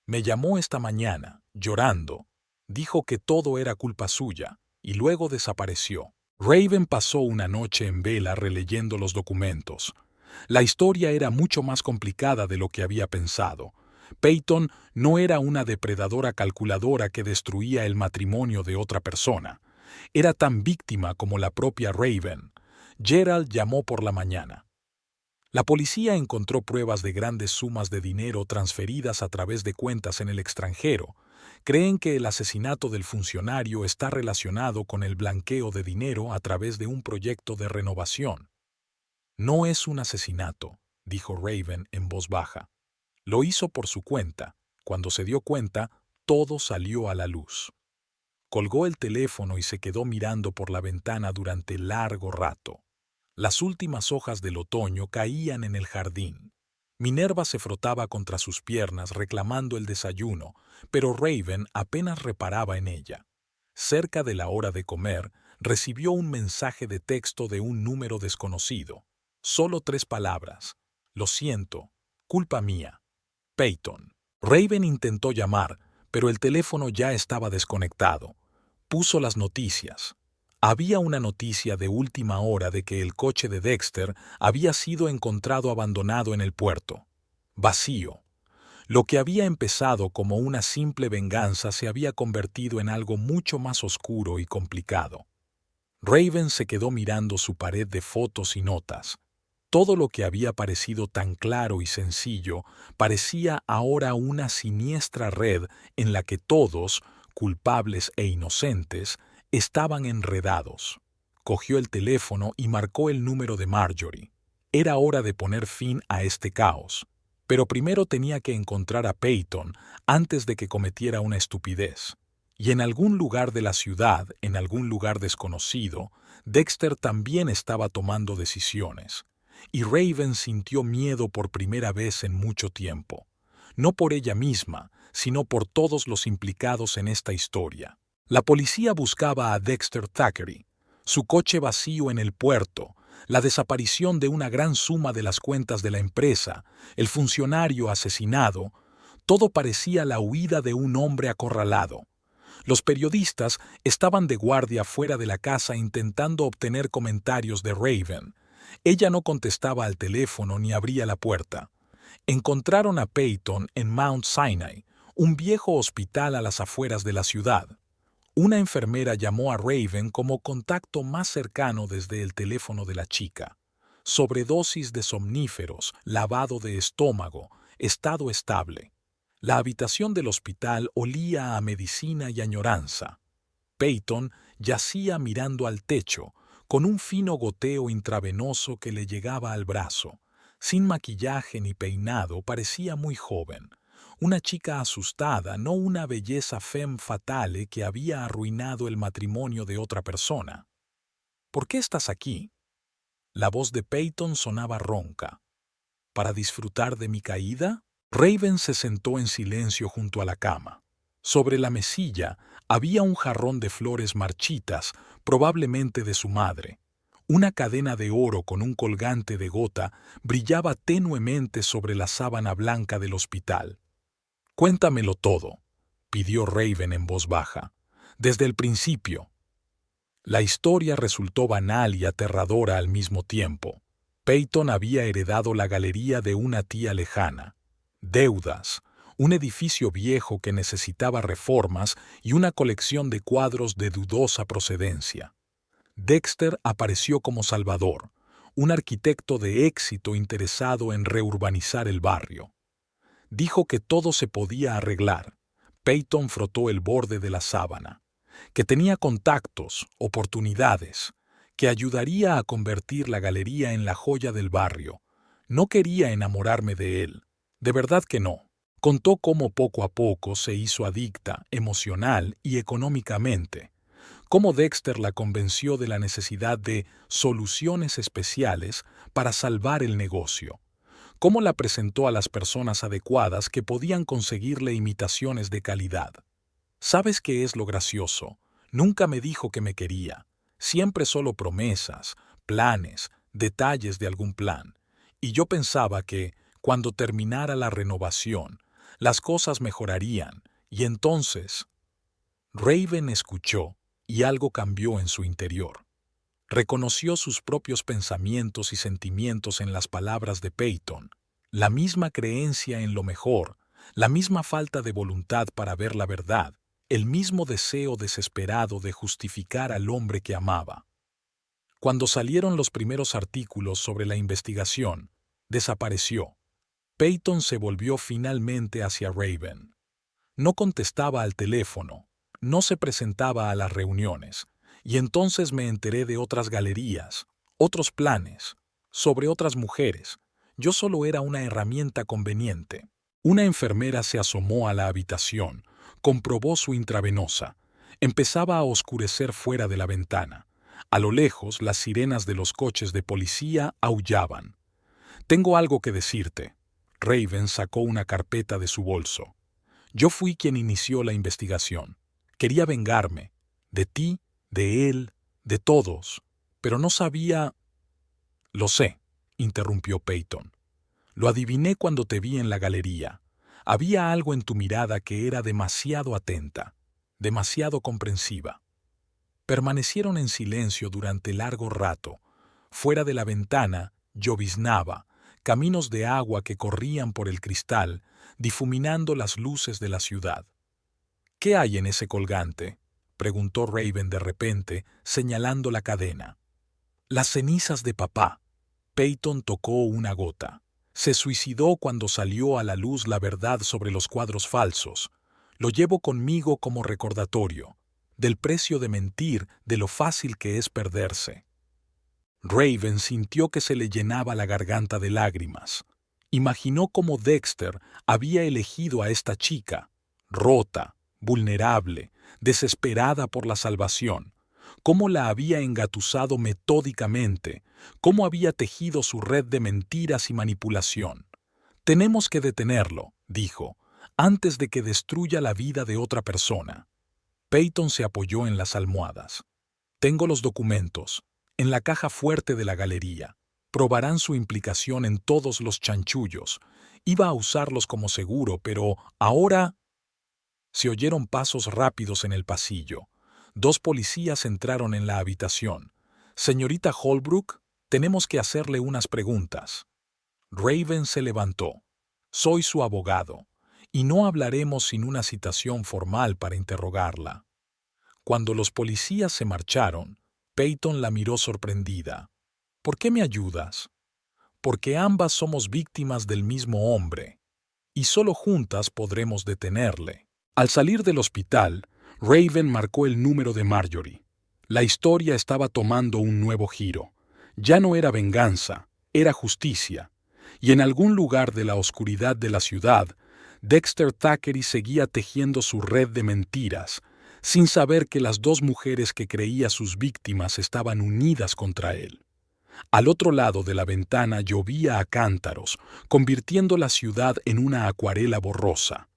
Me llamó esta mañana, llorando. Dijo que todo era culpa suya, y luego desapareció». Raven pasó una noche en vela releyendo los documentos. La historia era mucho más complicada de lo que había pensado. Peyton no era una depredadora calculadora que destruía el matrimonio de otra persona. Era tan víctima como la propia Raven. Gerald llamó por la mañana. La policía encontró pruebas de grandes sumas de dinero transferidas a través de cuentas en el extranjero. Creen que el asesinato del funcionario está relacionado con el blanqueo de dinero a través de un proyecto de renovación. «No es un asesinato», dijo Raven en voz baja. «Lo hizo por su cuenta. Cuando se dio cuenta, todo salió a la luz». Colgó el teléfono y se quedó mirando por la ventana durante largo rato. Las últimas hojas del otoño caían en el jardín. Minerva se frotaba contra sus piernas reclamando el desayuno, pero Raven apenas reparaba en ella. Cerca de la hora de comer, recibió un mensaje de texto de un número desconocido. Solo 3 palabras: «Lo siento, culpa mía. Peyton». Raven intentó llamar, pero el teléfono ya estaba desconectado. Puso las noticias. Había una noticia de última hora de que el coche de Dexter había sido encontrado abandonado en el puerto. Vacío. Lo que había empezado como una simple venganza se había convertido en algo mucho más oscuro y complicado. Raven se quedó mirando su pared de fotos y notas. Todo lo que había parecido tan claro y sencillo parecía ahora una siniestra red en la que todos, culpables e inocentes, estaban enredados. Cogió el teléfono y marcó el número de Marjorie. Era hora de poner fin a este caos. Pero primero tenía que encontrar a Peyton antes de que cometiera una estupidez. Y en algún lugar de la ciudad, en algún lugar desconocido, Dexter también estaba tomando decisiones. Y Raven sintió miedo por primera vez en mucho tiempo. No por ella misma, sino por todos los implicados en esta historia. La policía buscaba a Dexter Thackeray, su coche vacío en el puerto, la desaparición de una gran suma de las cuentas de la empresa, el funcionario asesinado. Todo parecía la huida de un hombre acorralado. Los periodistas estaban de guardia fuera de la casa intentando obtener comentarios de Raven. Ella no contestaba al teléfono ni abría la puerta. Encontraron a Peyton en Mount Sinai, un viejo hospital a las afueras de la ciudad. Una enfermera llamó a Raven como contacto más cercano desde el teléfono de la chica. Sobredosis de somníferos, lavado de estómago, estado estable. La habitación del hospital olía a medicina y añoranza. Peyton yacía mirando al techo, con un fino goteo intravenoso que le llegaba al brazo. Sin maquillaje ni peinado, parecía muy joven. Una chica asustada, no una belleza femme fatale que había arruinado el matrimonio de otra persona. ¿Por qué estás aquí? La voz de Peyton sonaba ronca. ¿Para disfrutar de mi caída? Raven se sentó en silencio junto a la cama. Sobre la mesilla había un jarrón de flores marchitas, probablemente de su madre. Una cadena de oro con un colgante de gota brillaba tenuemente sobre la sábana blanca del hospital. «Cuéntamelo todo», pidió Raven en voz baja. «Desde el principio». La historia resultó banal y aterradora al mismo tiempo. Peyton había heredado la galería de una tía lejana. Deudas, un edificio viejo que necesitaba reformas y una colección de cuadros de dudosa procedencia. Dexter apareció como salvador, un arquitecto de éxito interesado en reurbanizar el barrio. Dijo que todo se podía arreglar. Peyton frotó el borde de la sábana. Que tenía contactos, oportunidades, que ayudaría a convertir la galería en la joya del barrio. No quería enamorarme de él. De verdad que no. Contó cómo poco a poco se hizo adicta, emocional y económicamente. Cómo Dexter la convenció de la necesidad de soluciones especiales para salvar el negocio. Cómo la presentó a las personas adecuadas que podían conseguirle imitaciones de calidad. ¿Sabes qué es lo gracioso? Nunca me dijo que me quería. Siempre solo promesas, planes, detalles de algún plan. Y yo pensaba que, cuando terminara la renovación, las cosas mejorarían, y entonces... Raven escuchó, y algo cambió en su interior. Reconoció sus propios pensamientos y sentimientos en las palabras de Peyton, la misma creencia en lo mejor, la misma falta de voluntad para ver la verdad, el mismo deseo desesperado de justificar al hombre que amaba. Cuando salieron los primeros artículos sobre la investigación, desapareció. Peyton se volvió finalmente hacia Raven. No contestaba al teléfono, no se presentaba a las reuniones, y entonces me enteré de otras galerías, otros planes, sobre otras mujeres. Yo solo era una herramienta conveniente. Una enfermera se asomó a la habitación, comprobó su intravenosa. Empezaba a oscurecer fuera de la ventana. A lo lejos, las sirenas de los coches de policía aullaban. «Tengo algo que decirte». Raven sacó una carpeta de su bolso. «Yo fui quien inició la investigación. Quería vengarme. De ti, de él, de todos. Pero no sabía...» «Lo sé», interrumpió Peyton. «Lo adiviné cuando te vi en la galería. Había algo en tu mirada que era demasiado atenta, demasiado comprensiva». Permanecieron en silencio durante largo rato. Fuera de la ventana lloviznaba, caminos de agua que corrían por el cristal, difuminando las luces de la ciudad. «¿Qué hay en ese colgante?», preguntó Raven de repente, señalando la cadena. «Las cenizas de papá». Peyton tocó una gota. Se suicidó cuando salió a la luz la verdad sobre los cuadros falsos. Lo llevo conmigo como recordatorio, del precio de mentir, de lo fácil que es perderse. Raven sintió que se le llenaba la garganta de lágrimas. Imaginó cómo Dexter había elegido a esta chica, rota, vulnerable, desesperada por la salvación, cómo la había engatusado metódicamente, cómo había tejido su red de mentiras y manipulación. «Tenemos que detenerlo», dijo, «antes de que destruya la vida de otra persona». Peyton se apoyó en las almohadas. «Tengo los documentos, en la caja fuerte de la galería. Probarán su implicación en todos los chanchullos. Iba a usarlos como seguro, pero ahora...» Se oyeron pasos rápidos en el pasillo. 2 policías entraron en la habitación. «Señorita Holbrook, tenemos que hacerle unas preguntas». Raven se levantó. «Soy su abogado, y no hablaremos sin una citación formal para interrogarla». Cuando los policías se marcharon, Peyton la miró sorprendida. «¿Por qué me ayudas?» «Porque ambas somos víctimas del mismo hombre, y solo juntas podremos detenerle». Al salir del hospital, Raven marcó el número de Marjorie. La historia estaba tomando un nuevo giro. Ya no era venganza, era justicia. Y en algún lugar de la oscuridad de la ciudad, Dexter Thackeray seguía tejiendo su red de mentiras, sin saber que las 2 mujeres que creía sus víctimas estaban unidas contra él. Al otro lado de la ventana llovía a cántaros, convirtiendo la ciudad en una acuarela borrosa.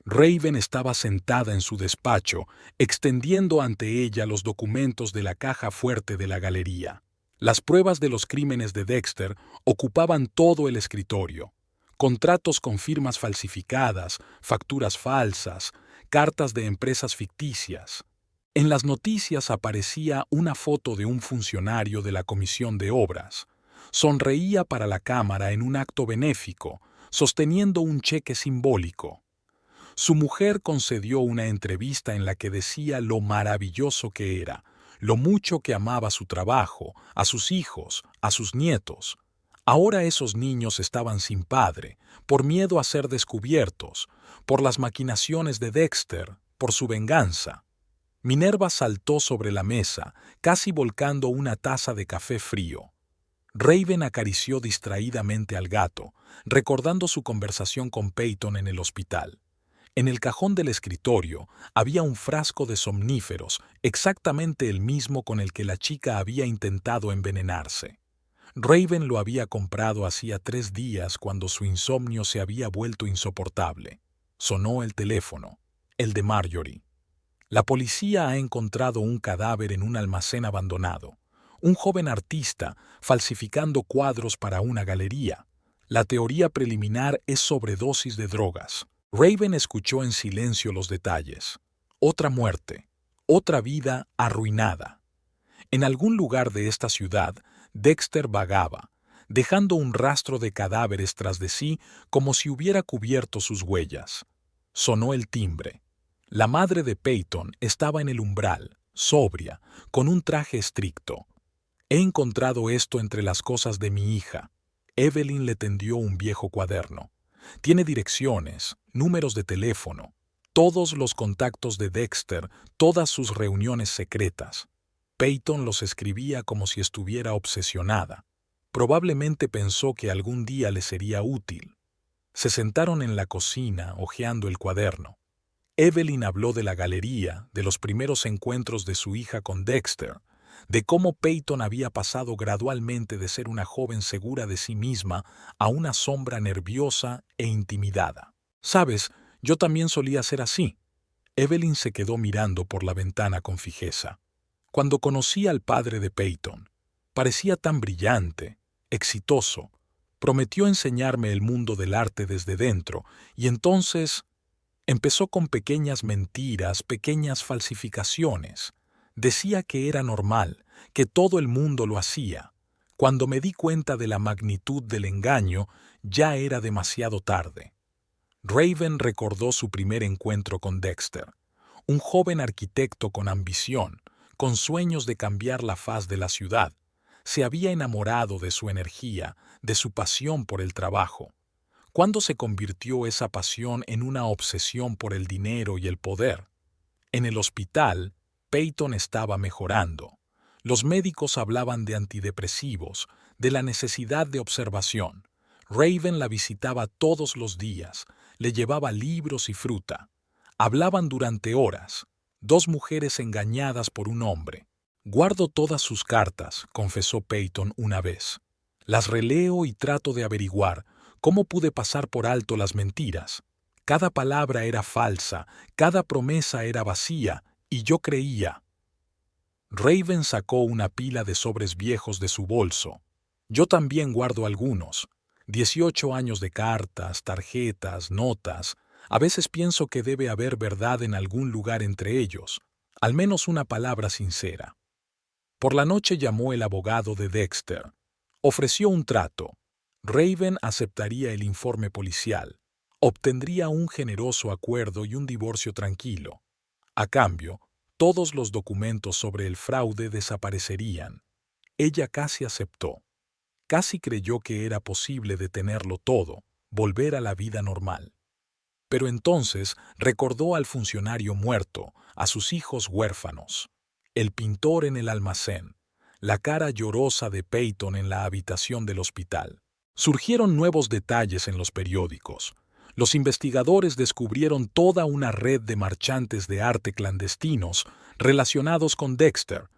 Raven estaba sentada en su despacho, extendiendo ante ella los documentos de la caja fuerte de la galería. Las pruebas de los crímenes de Dexter ocupaban todo el escritorio. Contratos con firmas falsificadas, facturas falsas, cartas de empresas ficticias. En las noticias aparecía una foto de un funcionario de la Comisión de Obras. Sonreía para la cámara en un acto benéfico, sosteniendo un cheque simbólico. Su mujer concedió una entrevista en la que decía lo maravilloso que era, lo mucho que amaba su trabajo, a sus hijos, a sus nietos. Ahora esos niños estaban sin padre, por miedo a ser descubiertos, por las maquinaciones de Dexter, por su venganza. Minerva saltó sobre la mesa, casi volcando una taza de café frío. Raven acarició distraídamente al gato, recordando su conversación con Peyton en el hospital. En el cajón del escritorio había un frasco de somníferos, exactamente el mismo con el que la chica había intentado envenenarse. Raven lo había comprado hacía 3 días cuando su insomnio se había vuelto insoportable. Sonó el teléfono, el de Marjorie. La policía ha encontrado un cadáver en un almacén abandonado. Un joven artista falsificando cuadros para una galería. La teoría preliminar es sobredosis de drogas. Raven escuchó en silencio los detalles. Otra muerte, otra vida arruinada. En algún lugar de esta ciudad, Dexter vagaba, dejando un rastro de cadáveres tras de sí como si hubiera cubierto sus huellas. Sonó el timbre. La madre de Peyton estaba en el umbral, sobria, con un traje estricto. «He encontrado esto entre las cosas de mi hija». Evelyn le tendió un viejo cuaderno. «Tiene direcciones, números de teléfono, todos los contactos de Dexter, todas sus reuniones secretas». Peyton los escribía como si estuviera obsesionada. Probablemente pensó que algún día le sería útil. Se sentaron en la cocina, hojeando el cuaderno. Evelyn habló de la galería, de los primeros encuentros de su hija con Dexter, de cómo Peyton había pasado gradualmente de ser una joven segura de sí misma a una sombra nerviosa e intimidada. «Sabes, yo también solía ser así». Evelyn se quedó mirando por la ventana con fijeza. «Cuando conocí al padre de Peyton, parecía tan brillante, exitoso. Prometió enseñarme el mundo del arte desde dentro, y entonces empezó con pequeñas mentiras, pequeñas falsificaciones. Decía que era normal, que todo el mundo lo hacía. Cuando me di cuenta de la magnitud del engaño, ya era demasiado tarde». Raven recordó su primer encuentro con Dexter, un joven arquitecto con ambición, con sueños de cambiar la faz de la ciudad. Se había enamorado de su energía, de su pasión por el trabajo. ¿Cuándo se convirtió esa pasión en una obsesión por el dinero y el poder? En el hospital, Peyton estaba mejorando. Los médicos hablaban de antidepresivos, de la necesidad de observación. Raven la visitaba todos los días, le llevaba libros y fruta. Hablaban durante horas, dos mujeres engañadas por un hombre. Guardo todas sus cartas, confesó Peyton una vez. Las releo y trato de averiguar cómo pude pasar por alto las mentiras. Cada palabra era falsa, cada promesa era vacía, y yo creía. Raven sacó una pila de sobres viejos de su bolso. Yo también guardo algunos. 18 años de cartas, tarjetas, notas. A veces pienso que debe haber verdad en algún lugar entre ellos, al menos una palabra sincera. Por la noche llamó el abogado de Dexter. Ofreció un trato. Raven aceptaría el informe policial. Obtendría un generoso acuerdo y un divorcio tranquilo. A cambio, todos los documentos sobre el fraude desaparecerían. Ella casi aceptó. Casi creyó que era posible detenerlo todo, volver a la vida normal. Pero entonces recordó al funcionario muerto, a sus hijos huérfanos, el pintor en el almacén, la cara llorosa de Peyton en la habitación del hospital. Surgieron nuevos detalles en los periódicos. Los investigadores descubrieron toda una red de marchantes de arte clandestinos relacionados con Dexter.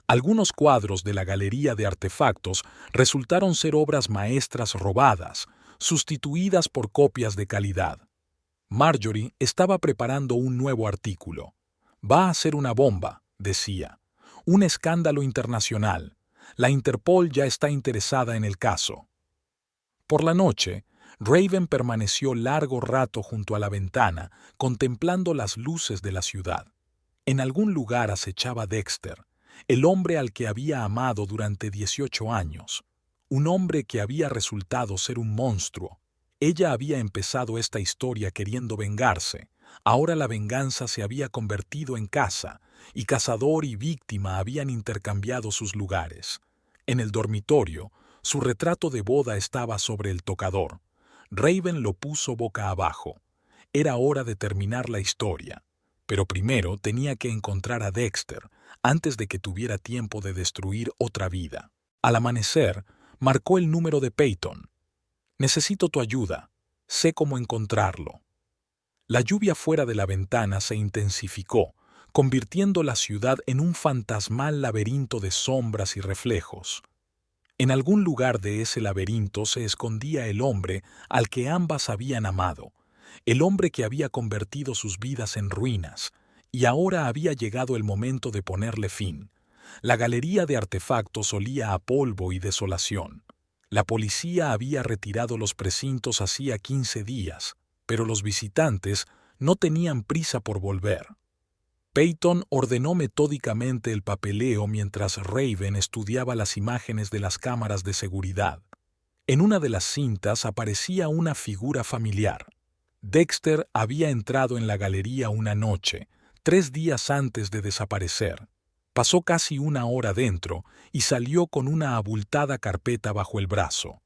Algunos cuadros de la galería de artefactos resultaron ser obras maestras robadas, sustituidas por copias de calidad. Marjorie estaba preparando un nuevo artículo. Va a ser una bomba, decía. Un escándalo internacional. La Interpol ya está interesada en el caso. Por la noche, Raven permaneció largo rato junto a la ventana, contemplando las luces de la ciudad. En algún lugar acechaba Dexter, el hombre al que había amado durante 18 años. Un hombre que había resultado ser un monstruo. Ella había empezado esta historia queriendo vengarse. Ahora la venganza se había convertido en caza, y cazador y víctima habían intercambiado sus lugares. En el dormitorio, su retrato de boda estaba sobre el tocador. Raven lo puso boca abajo. Era hora de terminar la historia. Pero primero tenía que encontrar a Dexter, antes de que tuviera tiempo de destruir otra vida. Al amanecer, marcó el número de Peyton. Necesito tu ayuda. Sé cómo encontrarlo. La lluvia fuera de la ventana se intensificó, convirtiendo la ciudad en un fantasmal laberinto de sombras y reflejos. En algún lugar de ese laberinto se escondía el hombre al que ambas habían amado, el hombre que había convertido sus vidas en ruinas, y ahora había llegado el momento de ponerle fin. La galería de artefactos olía a polvo y desolación. La policía había retirado los precintos hacía 15 días, pero los visitantes no tenían prisa por volver. Peyton ordenó metódicamente el papeleo mientras Raven estudiaba las imágenes de las cámaras de seguridad. En una de las cintas aparecía una figura familiar. Dexter había entrado en la galería una noche, 3 días antes de desaparecer. Pasó casi una hora dentro y salió con una abultada carpeta bajo el brazo.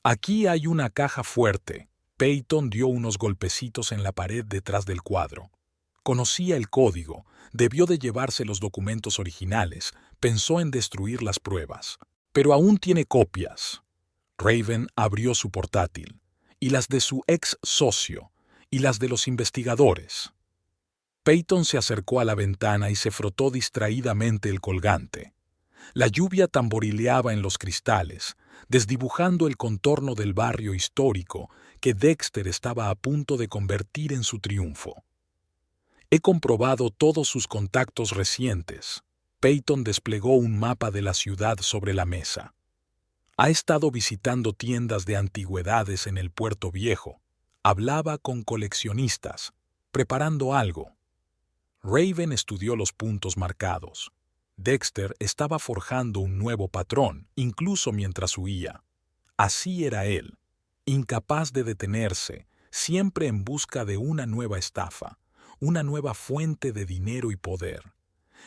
Aquí hay una caja fuerte. Peyton dio unos golpecitos en la pared detrás del cuadro. Conocía el código, debió de llevarse los documentos originales, pensó en destruir las pruebas. Pero aún tiene copias. Raven abrió su portátil, y las de su ex socio, y las de los investigadores. Peyton se acercó a la ventana y se frotó distraídamente el colgante. La lluvia tamborileaba en los cristales, desdibujando el contorno del barrio histórico que Dexter estaba a punto de convertir en su triunfo. He comprobado todos sus contactos recientes. Peyton desplegó un mapa de la ciudad sobre la mesa. Ha estado visitando tiendas de antigüedades en el Puerto Viejo. Hablaba con coleccionistas, preparando algo. Raven estudió los puntos marcados. Dexter estaba forjando un nuevo patrón, incluso mientras huía. Así era él, incapaz de detenerse, siempre en busca de una nueva estafa, una nueva fuente de dinero y poder.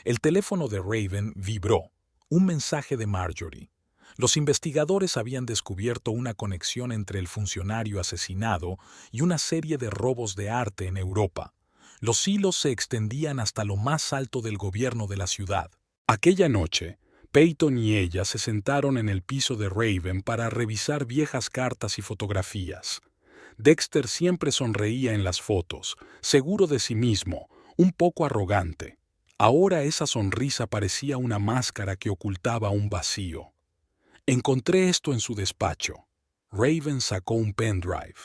El teléfono de Raven vibró. Un mensaje de Marjorie. Los investigadores habían descubierto una conexión entre el funcionario asesinado y una serie de robos de arte en Europa. Los hilos se extendían hasta lo más alto del gobierno de la ciudad. Aquella noche, Peyton y ella se sentaron en el piso de Raven para revisar viejas cartas y fotografías. Dexter siempre sonreía en las fotos, seguro de sí mismo, un poco arrogante. Ahora esa sonrisa parecía una máscara que ocultaba un vacío. Encontré esto en su despacho. Raven sacó un pendrive.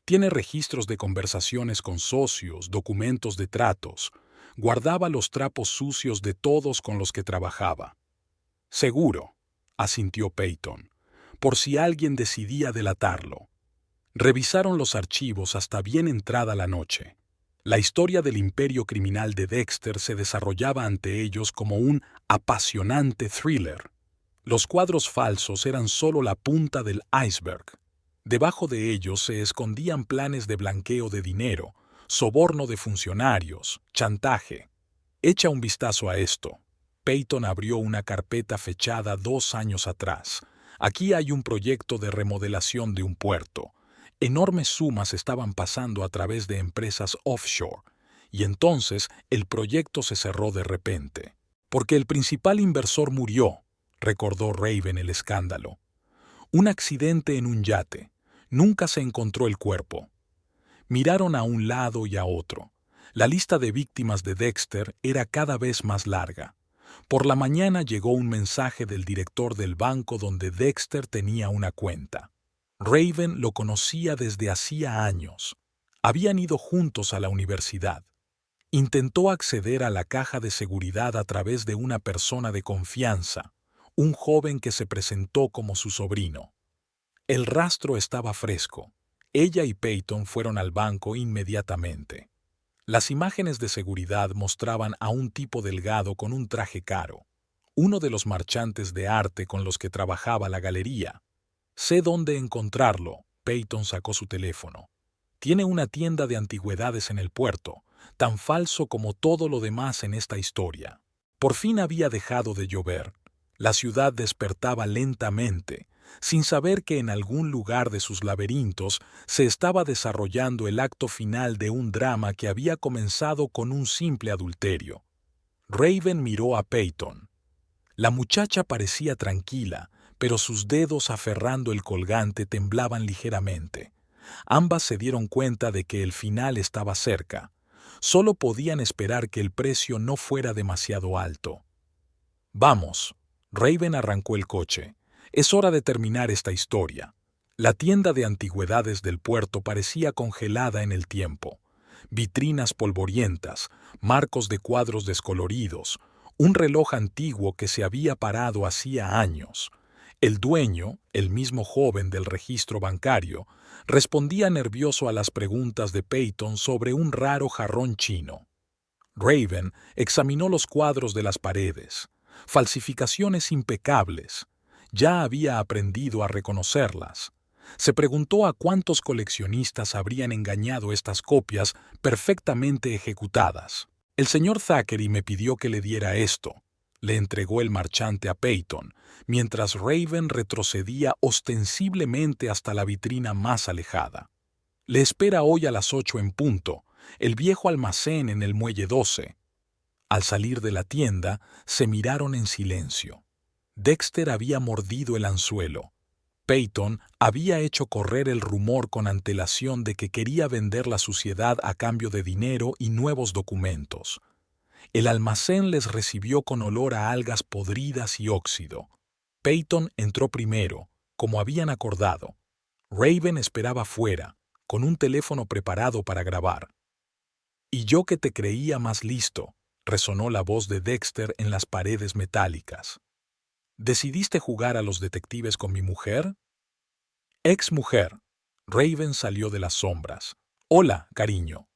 Tiene registros de conversaciones con socios, documentos de tratos. Guardaba los trapos sucios de todos con los que trabajaba. Seguro, asintió Peyton, por si alguien decidía delatarlo. Revisaron los archivos hasta bien entrada la noche. La historia del imperio criminal de Dexter se desarrollaba ante ellos como un apasionante thriller. Los cuadros falsos eran solo la punta del iceberg. Debajo de ellos se escondían planes de blanqueo de dinero, soborno de funcionarios, chantaje. Echa un vistazo a esto. Peyton abrió una carpeta fechada 2 años atrás. Aquí hay un proyecto de remodelación de un puerto. Enormes sumas estaban pasando a través de empresas offshore, y entonces el proyecto se cerró de repente. Porque el principal inversor murió, recordó Raven el escándalo. Un accidente en un yate. Nunca se encontró el cuerpo. Miraron a un lado y a otro. La lista de víctimas de Dexter era cada vez más larga. Por la mañana llegó un mensaje del director del banco donde Dexter tenía una cuenta. Raven lo conocía desde hacía años. Habían ido juntos a la universidad. Intentó acceder a la caja de seguridad a través de una persona de confianza, un joven que se presentó como su sobrino. El rastro estaba fresco. Ella y Peyton fueron al banco inmediatamente. Las imágenes de seguridad mostraban a un tipo delgado con un traje caro, uno de los marchantes de arte con los que trabajaba la galería. Sé dónde encontrarlo. Peyton sacó su teléfono. Tiene una tienda de antigüedades en el puerto, tan falso como todo lo demás en esta historia. Por fin había dejado de llover. La ciudad despertaba lentamente, sin saber que en algún lugar de sus laberintos se estaba desarrollando el acto final de un drama que había comenzado con un simple adulterio. Raven miró a Peyton. La muchacha parecía tranquila, pero sus dedos aferrando el colgante temblaban ligeramente. Ambas se dieron cuenta de que el final estaba cerca. Solo podían esperar que el precio no fuera demasiado alto. «Vamos». Raven arrancó el coche. «Es hora de terminar esta historia». La tienda de antigüedades del puerto parecía congelada en el tiempo. Vitrinas polvorientas, marcos de cuadros descoloridos, un reloj antiguo que se había parado hacía años. El dueño, el mismo joven del registro bancario, respondía nervioso a las preguntas de Peyton sobre un raro jarrón chino. Raven examinó los cuadros de las paredes. Falsificaciones impecables. Ya había aprendido a reconocerlas. Se preguntó a cuántos coleccionistas habrían engañado estas copias perfectamente ejecutadas. «El señor Thackeray me pidió que le diera esto», le entregó el marchante a Peyton, mientras Raven retrocedía ostensiblemente hasta la vitrina más alejada. «Le espera hoy a las 8 en punto, el viejo almacén en el Muelle 12». Al salir de la tienda, se miraron en silencio. Dexter había mordido el anzuelo. Peyton había hecho correr el rumor con antelación de que quería vender la suciedad a cambio de dinero y nuevos documentos. El almacén les recibió con olor a algas podridas y óxido. Peyton entró primero, como habían acordado. Raven esperaba fuera, con un teléfono preparado para grabar. «Y yo que te creía más listo», resonó la voz de Dexter en las paredes metálicas. «¿Decidiste jugar a los detectives con mi mujer?» «Ex mujer». Raven salió de las sombras. «Hola, cariño».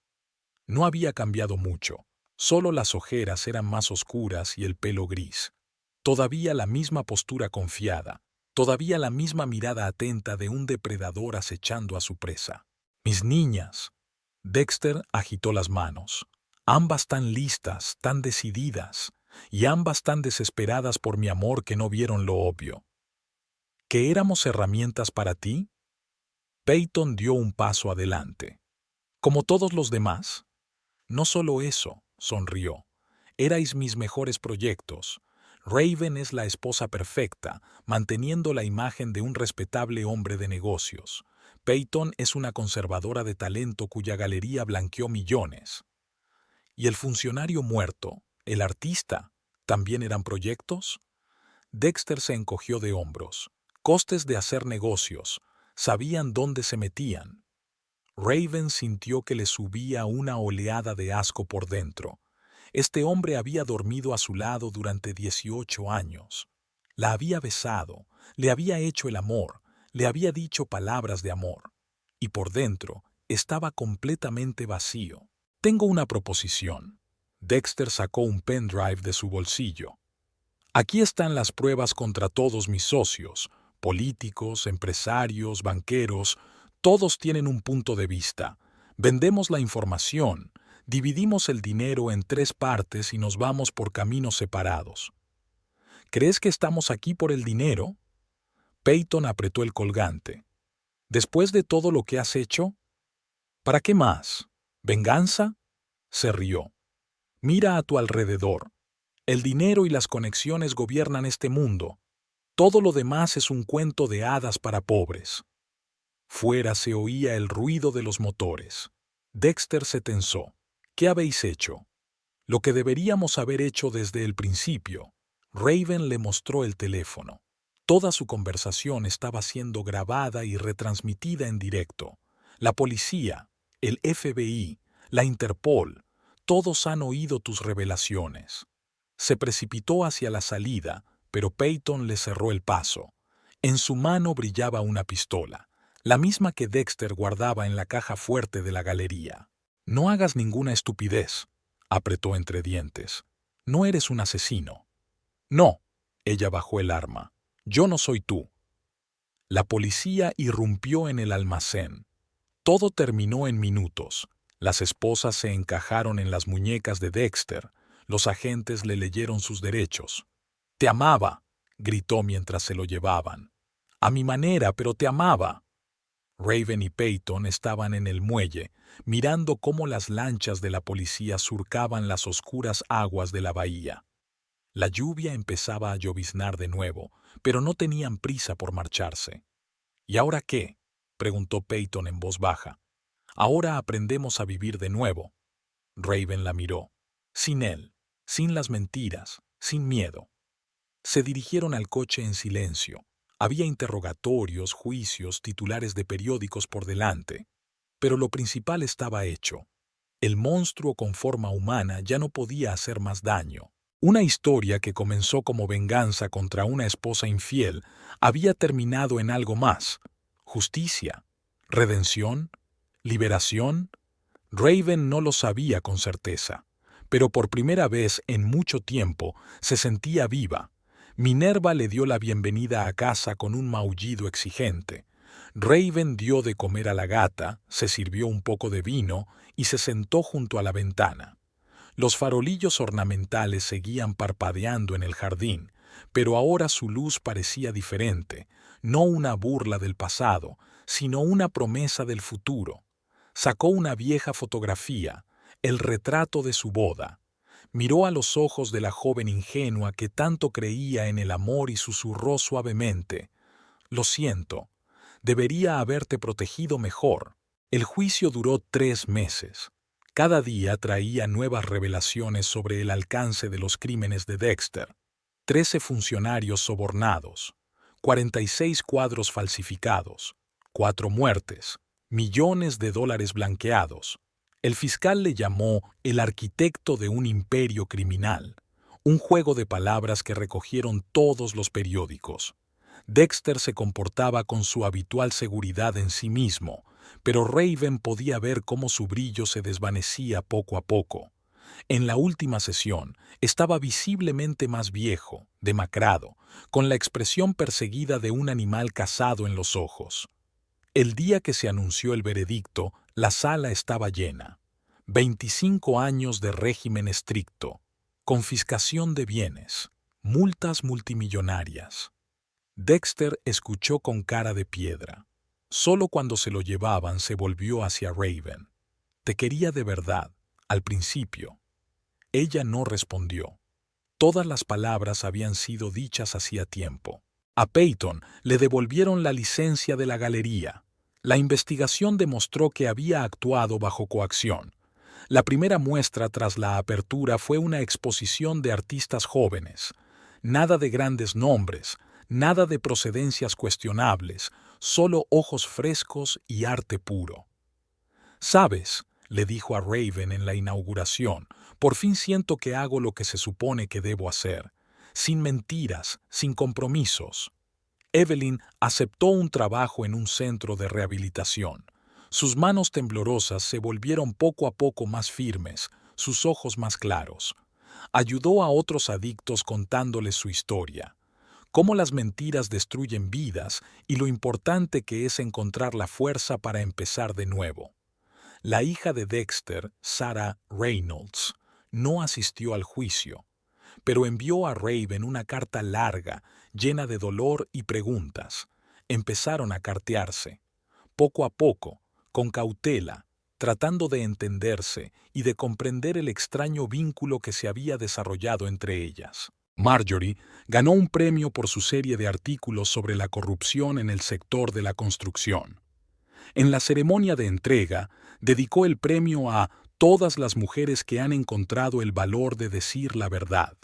No había cambiado mucho. Solo las ojeras eran más oscuras y el pelo gris. Todavía la misma postura confiada. Todavía la misma mirada atenta de un depredador acechando a su presa. «Mis niñas». Dexter agitó las manos. Ambas tan listas, tan decididas, y ambas tan desesperadas por mi amor que no vieron lo obvio. ¿Que éramos herramientas para ti? Peyton dio un paso adelante. ¿Como todos los demás? No solo eso, sonrió. Erais mis mejores proyectos. Raven es la esposa perfecta, manteniendo la imagen de un respetable hombre de negocios. Peyton es una conservadora de talento cuya galería blanqueó millones. ¿Y el funcionario muerto, el artista, también eran proyectos? Dexter se encogió de hombros. Costes de hacer negocios. Sabían dónde se metían. Raven sintió que le subía una oleada de asco por dentro. Este hombre había dormido a su lado durante 18 años. La había besado, le había hecho el amor, le había dicho palabras de amor. Y por dentro estaba completamente vacío. Tengo una proposición. Dexter sacó un pendrive de su bolsillo. Aquí están las pruebas contra todos mis socios, políticos, empresarios, banqueros, todos tienen un punto de vista. Vendemos la información, dividimos el dinero en 3 partes y nos vamos por caminos separados. ¿Crees que estamos aquí por el dinero? Peyton apretó el colgante. ¿Después de todo lo que has hecho? ¿Para qué más? ¿Venganza? Se rió. Mira a tu alrededor. El dinero y las conexiones gobiernan este mundo. Todo lo demás es un cuento de hadas para pobres. Fuera se oía el ruido de los motores. Dexter se tensó. ¿Qué habéis hecho? Lo que deberíamos haber hecho desde el principio. Raven le mostró el teléfono. Toda su conversación estaba siendo grabada y retransmitida en directo. La policía, el FBI, la Interpol, todos han oído tus revelaciones. Se precipitó hacia la salida, pero Peyton le cerró el paso. En su mano brillaba una pistola, la misma que Dexter guardaba en la caja fuerte de la galería. No hagas ninguna estupidez, apretó entre dientes. No eres un asesino. No, ella bajó el arma. Yo no soy tú. La policía irrumpió en el almacén. Todo terminó en minutos. Las esposas se encajaron en las muñecas de Dexter. Los agentes le leyeron sus derechos. «Te amaba», gritó mientras se lo llevaban. «A mi manera, pero te amaba». Raven y Peyton estaban en el muelle, mirando cómo las lanchas de la policía surcaban las oscuras aguas de la bahía. La lluvia empezaba a lloviznar de nuevo, pero no tenían prisa por marcharse. «¿Y ahora qué?», preguntó Peyton en voz baja. «Ahora aprendemos a vivir de nuevo». Raven la miró. Sin él, sin las mentiras, sin miedo. Se dirigieron al coche en silencio. Había interrogatorios, juicios, titulares de periódicos por delante. Pero lo principal estaba hecho. El monstruo con forma humana ya no podía hacer más daño. Una historia que comenzó como venganza contra una esposa infiel había terminado en algo más. Justicia, redención, liberación. Raven no lo sabía con certeza, pero por primera vez en mucho tiempo se sentía viva. Minerva le dio la bienvenida a casa con un maullido exigente. Raven dio de comer a la gata, se sirvió un poco de vino y se sentó junto a la ventana. Los farolillos ornamentales seguían parpadeando en el jardín, pero ahora su luz parecía diferente, no una burla del pasado, sino una promesa del futuro. Sacó una vieja fotografía, el retrato de su boda. Miró a los ojos de la joven ingenua que tanto creía en el amor y susurró suavemente: «Lo siento, debería haberte protegido mejor». El juicio duró 3 meses. Cada día traía nuevas revelaciones sobre el alcance de los crímenes de Dexter. 13 funcionarios sobornados, 46 cuadros falsificados, 4 muertes, millones de dólares blanqueados. El fiscal le llamó el arquitecto de un imperio criminal, un juego de palabras que recogieron todos los periódicos. Dexter se comportaba con su habitual seguridad en sí mismo, pero Raven podía ver cómo su brillo se desvanecía poco a poco. En la última sesión estaba visiblemente más viejo, demacrado, con la expresión perseguida de un animal cazado en los ojos. El día que se anunció el veredicto, la sala estaba llena. 25 años de régimen estricto, confiscación de bienes, multas multimillonarias. Dexter escuchó con cara de piedra. Solo cuando se lo llevaban se volvió hacia Raven. «Te quería de verdad, al principio». Ella no respondió. Todas las palabras habían sido dichas hacía tiempo. A Peyton le devolvieron la licencia de la galería. La investigación demostró que había actuado bajo coacción. La primera muestra tras la apertura fue una exposición de artistas jóvenes. Nada de grandes nombres, nada de procedencias cuestionables, solo ojos frescos y arte puro. «¿Sabes?», le dijo a Raven en la inauguración, «por fin siento que hago lo que se supone que debo hacer, sin mentiras, sin compromisos». Evelyn aceptó un trabajo en un centro de rehabilitación. Sus manos temblorosas se volvieron poco a poco más firmes, sus ojos más claros. Ayudó a otros adictos contándoles su historia, cómo las mentiras destruyen vidas y lo importante que es encontrar la fuerza para empezar de nuevo. La hija de Dexter, Sarah Reynolds, no asistió al juicio, pero envió a Raven una carta larga, llena de dolor y preguntas. Empezaron a cartearse, poco a poco, con cautela, tratando de entenderse y de comprender el extraño vínculo que se había desarrollado entre ellas. Marjorie ganó un premio por su serie de artículos sobre la corrupción en el sector de la construcción. En la ceremonia de entrega, dedicó el premio a todas las mujeres que han encontrado el valor de decir la verdad.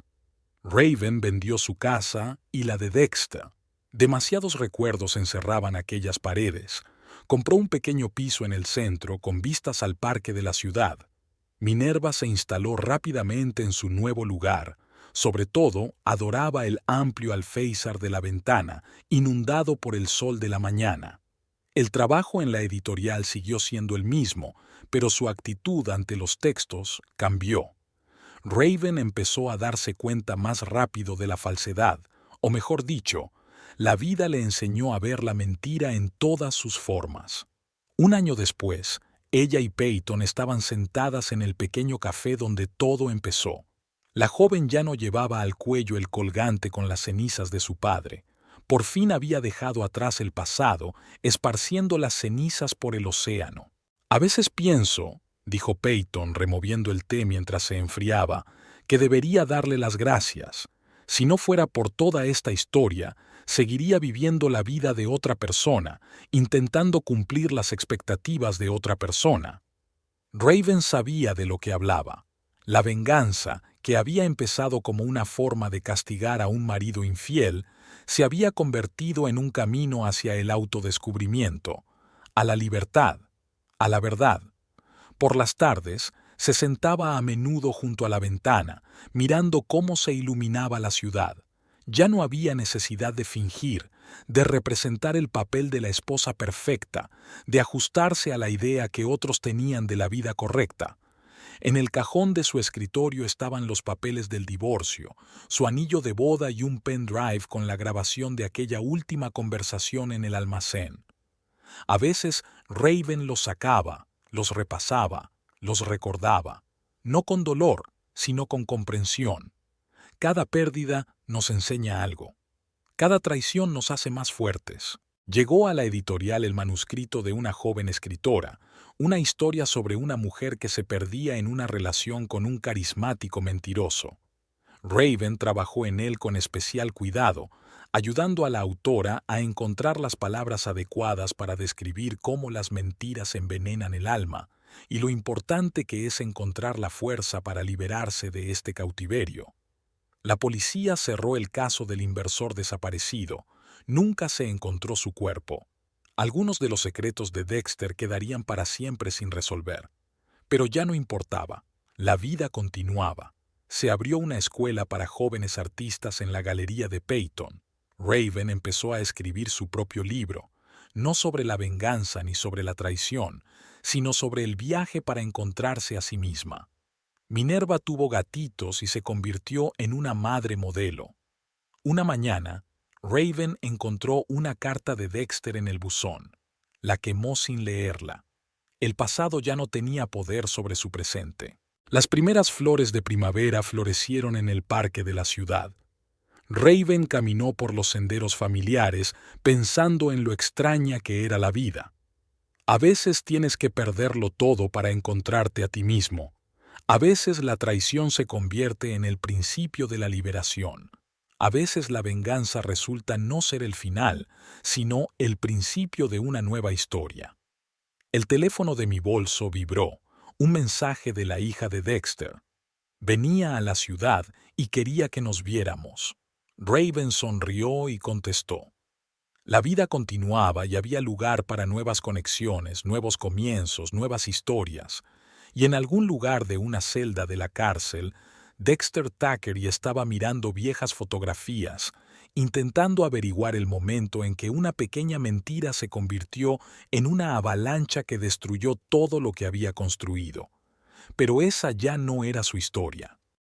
Raven vendió su casa y la de Dexter. Demasiados recuerdos encerraban aquellas paredes. Compró un pequeño piso en el centro con vistas al parque de la ciudad. Minerva se instaló rápidamente en su nuevo lugar. Sobre todo, adoraba el amplio alféizar de la ventana, inundado por el sol de la mañana. El trabajo en la editorial siguió siendo el mismo, pero su actitud ante los textos cambió. Raven empezó a darse cuenta más rápido de la falsedad, o mejor dicho, la vida le enseñó a ver la mentira en todas sus formas. Un año después, ella y Peyton estaban sentadas en el pequeño café donde todo empezó. La joven ya no llevaba al cuello el colgante con las cenizas de su padre. Por fin había dejado atrás el pasado, esparciendo las cenizas por el océano. «A veces pienso», dijo Peyton, removiendo el té mientras se enfriaba, «que debería darle las gracias. Si no fuera por toda esta historia, seguiría viviendo la vida de otra persona, intentando cumplir las expectativas de otra persona». Raven sabía de lo que hablaba. La venganza, que había empezado como una forma de castigar a un marido infiel, se había convertido en un camino hacia el autodescubrimiento, a la libertad, a la verdad. Por las tardes, se sentaba a menudo junto a la ventana, mirando cómo se iluminaba la ciudad. Ya no había necesidad de fingir, de representar el papel de la esposa perfecta, de ajustarse a la idea que otros tenían de la vida correcta. En el cajón de su escritorio estaban los papeles del divorcio, su anillo de boda y un pendrive con la grabación de aquella última conversación en el almacén. A veces Raven los sacaba, los repasaba, los recordaba, no con dolor, sino con comprensión. Cada pérdida nos enseña algo. Cada traición nos hace más fuertes. Llegó a la editorial el manuscrito de una joven escritora, una historia sobre una mujer que se perdía en una relación con un carismático mentiroso. Raven trabajó en él con especial cuidado, ayudando a la autora a encontrar las palabras adecuadas para describir cómo las mentiras envenenan el alma y lo importante que es encontrar la fuerza para liberarse de este cautiverio. La policía cerró el caso del inversor desaparecido. Nunca se encontró su cuerpo. Algunos de los secretos de Dexter quedarían para siempre sin resolver. Pero ya no importaba. La vida continuaba. Se abrió una escuela para jóvenes artistas en la galería de Peyton. Raven empezó a escribir su propio libro, no sobre la venganza ni sobre la traición, sino sobre el viaje para encontrarse a sí misma. Minerva tuvo gatitos y se convirtió en una madre modelo. Una mañana, Raven encontró una carta de Dexter en el buzón. La quemó sin leerla. El pasado ya no tenía poder sobre su presente. Las primeras flores de primavera florecieron en el parque de la ciudad. Raven caminó por los senderos familiares pensando en lo extraña que era la vida. A veces tienes que perderlo todo para encontrarte a ti mismo. A veces la traición se convierte en el principio de la liberación. A veces la venganza resulta no ser el final, sino el principio de una nueva historia. El teléfono de mi bolso vibró, un mensaje de la hija de Dexter. Venía a la ciudad y quería que nos viéramos. Raven sonrió y contestó. La vida continuaba y había lugar para nuevas conexiones, nuevos comienzos, nuevas historias. Y en algún lugar de una celda de la cárcel, Dexter Thackeray estaba mirando viejas fotografías, intentando averiguar el momento en que una pequeña mentira se convirtió en una avalancha que destruyó todo lo que había construido. Pero esa ya no era su historia.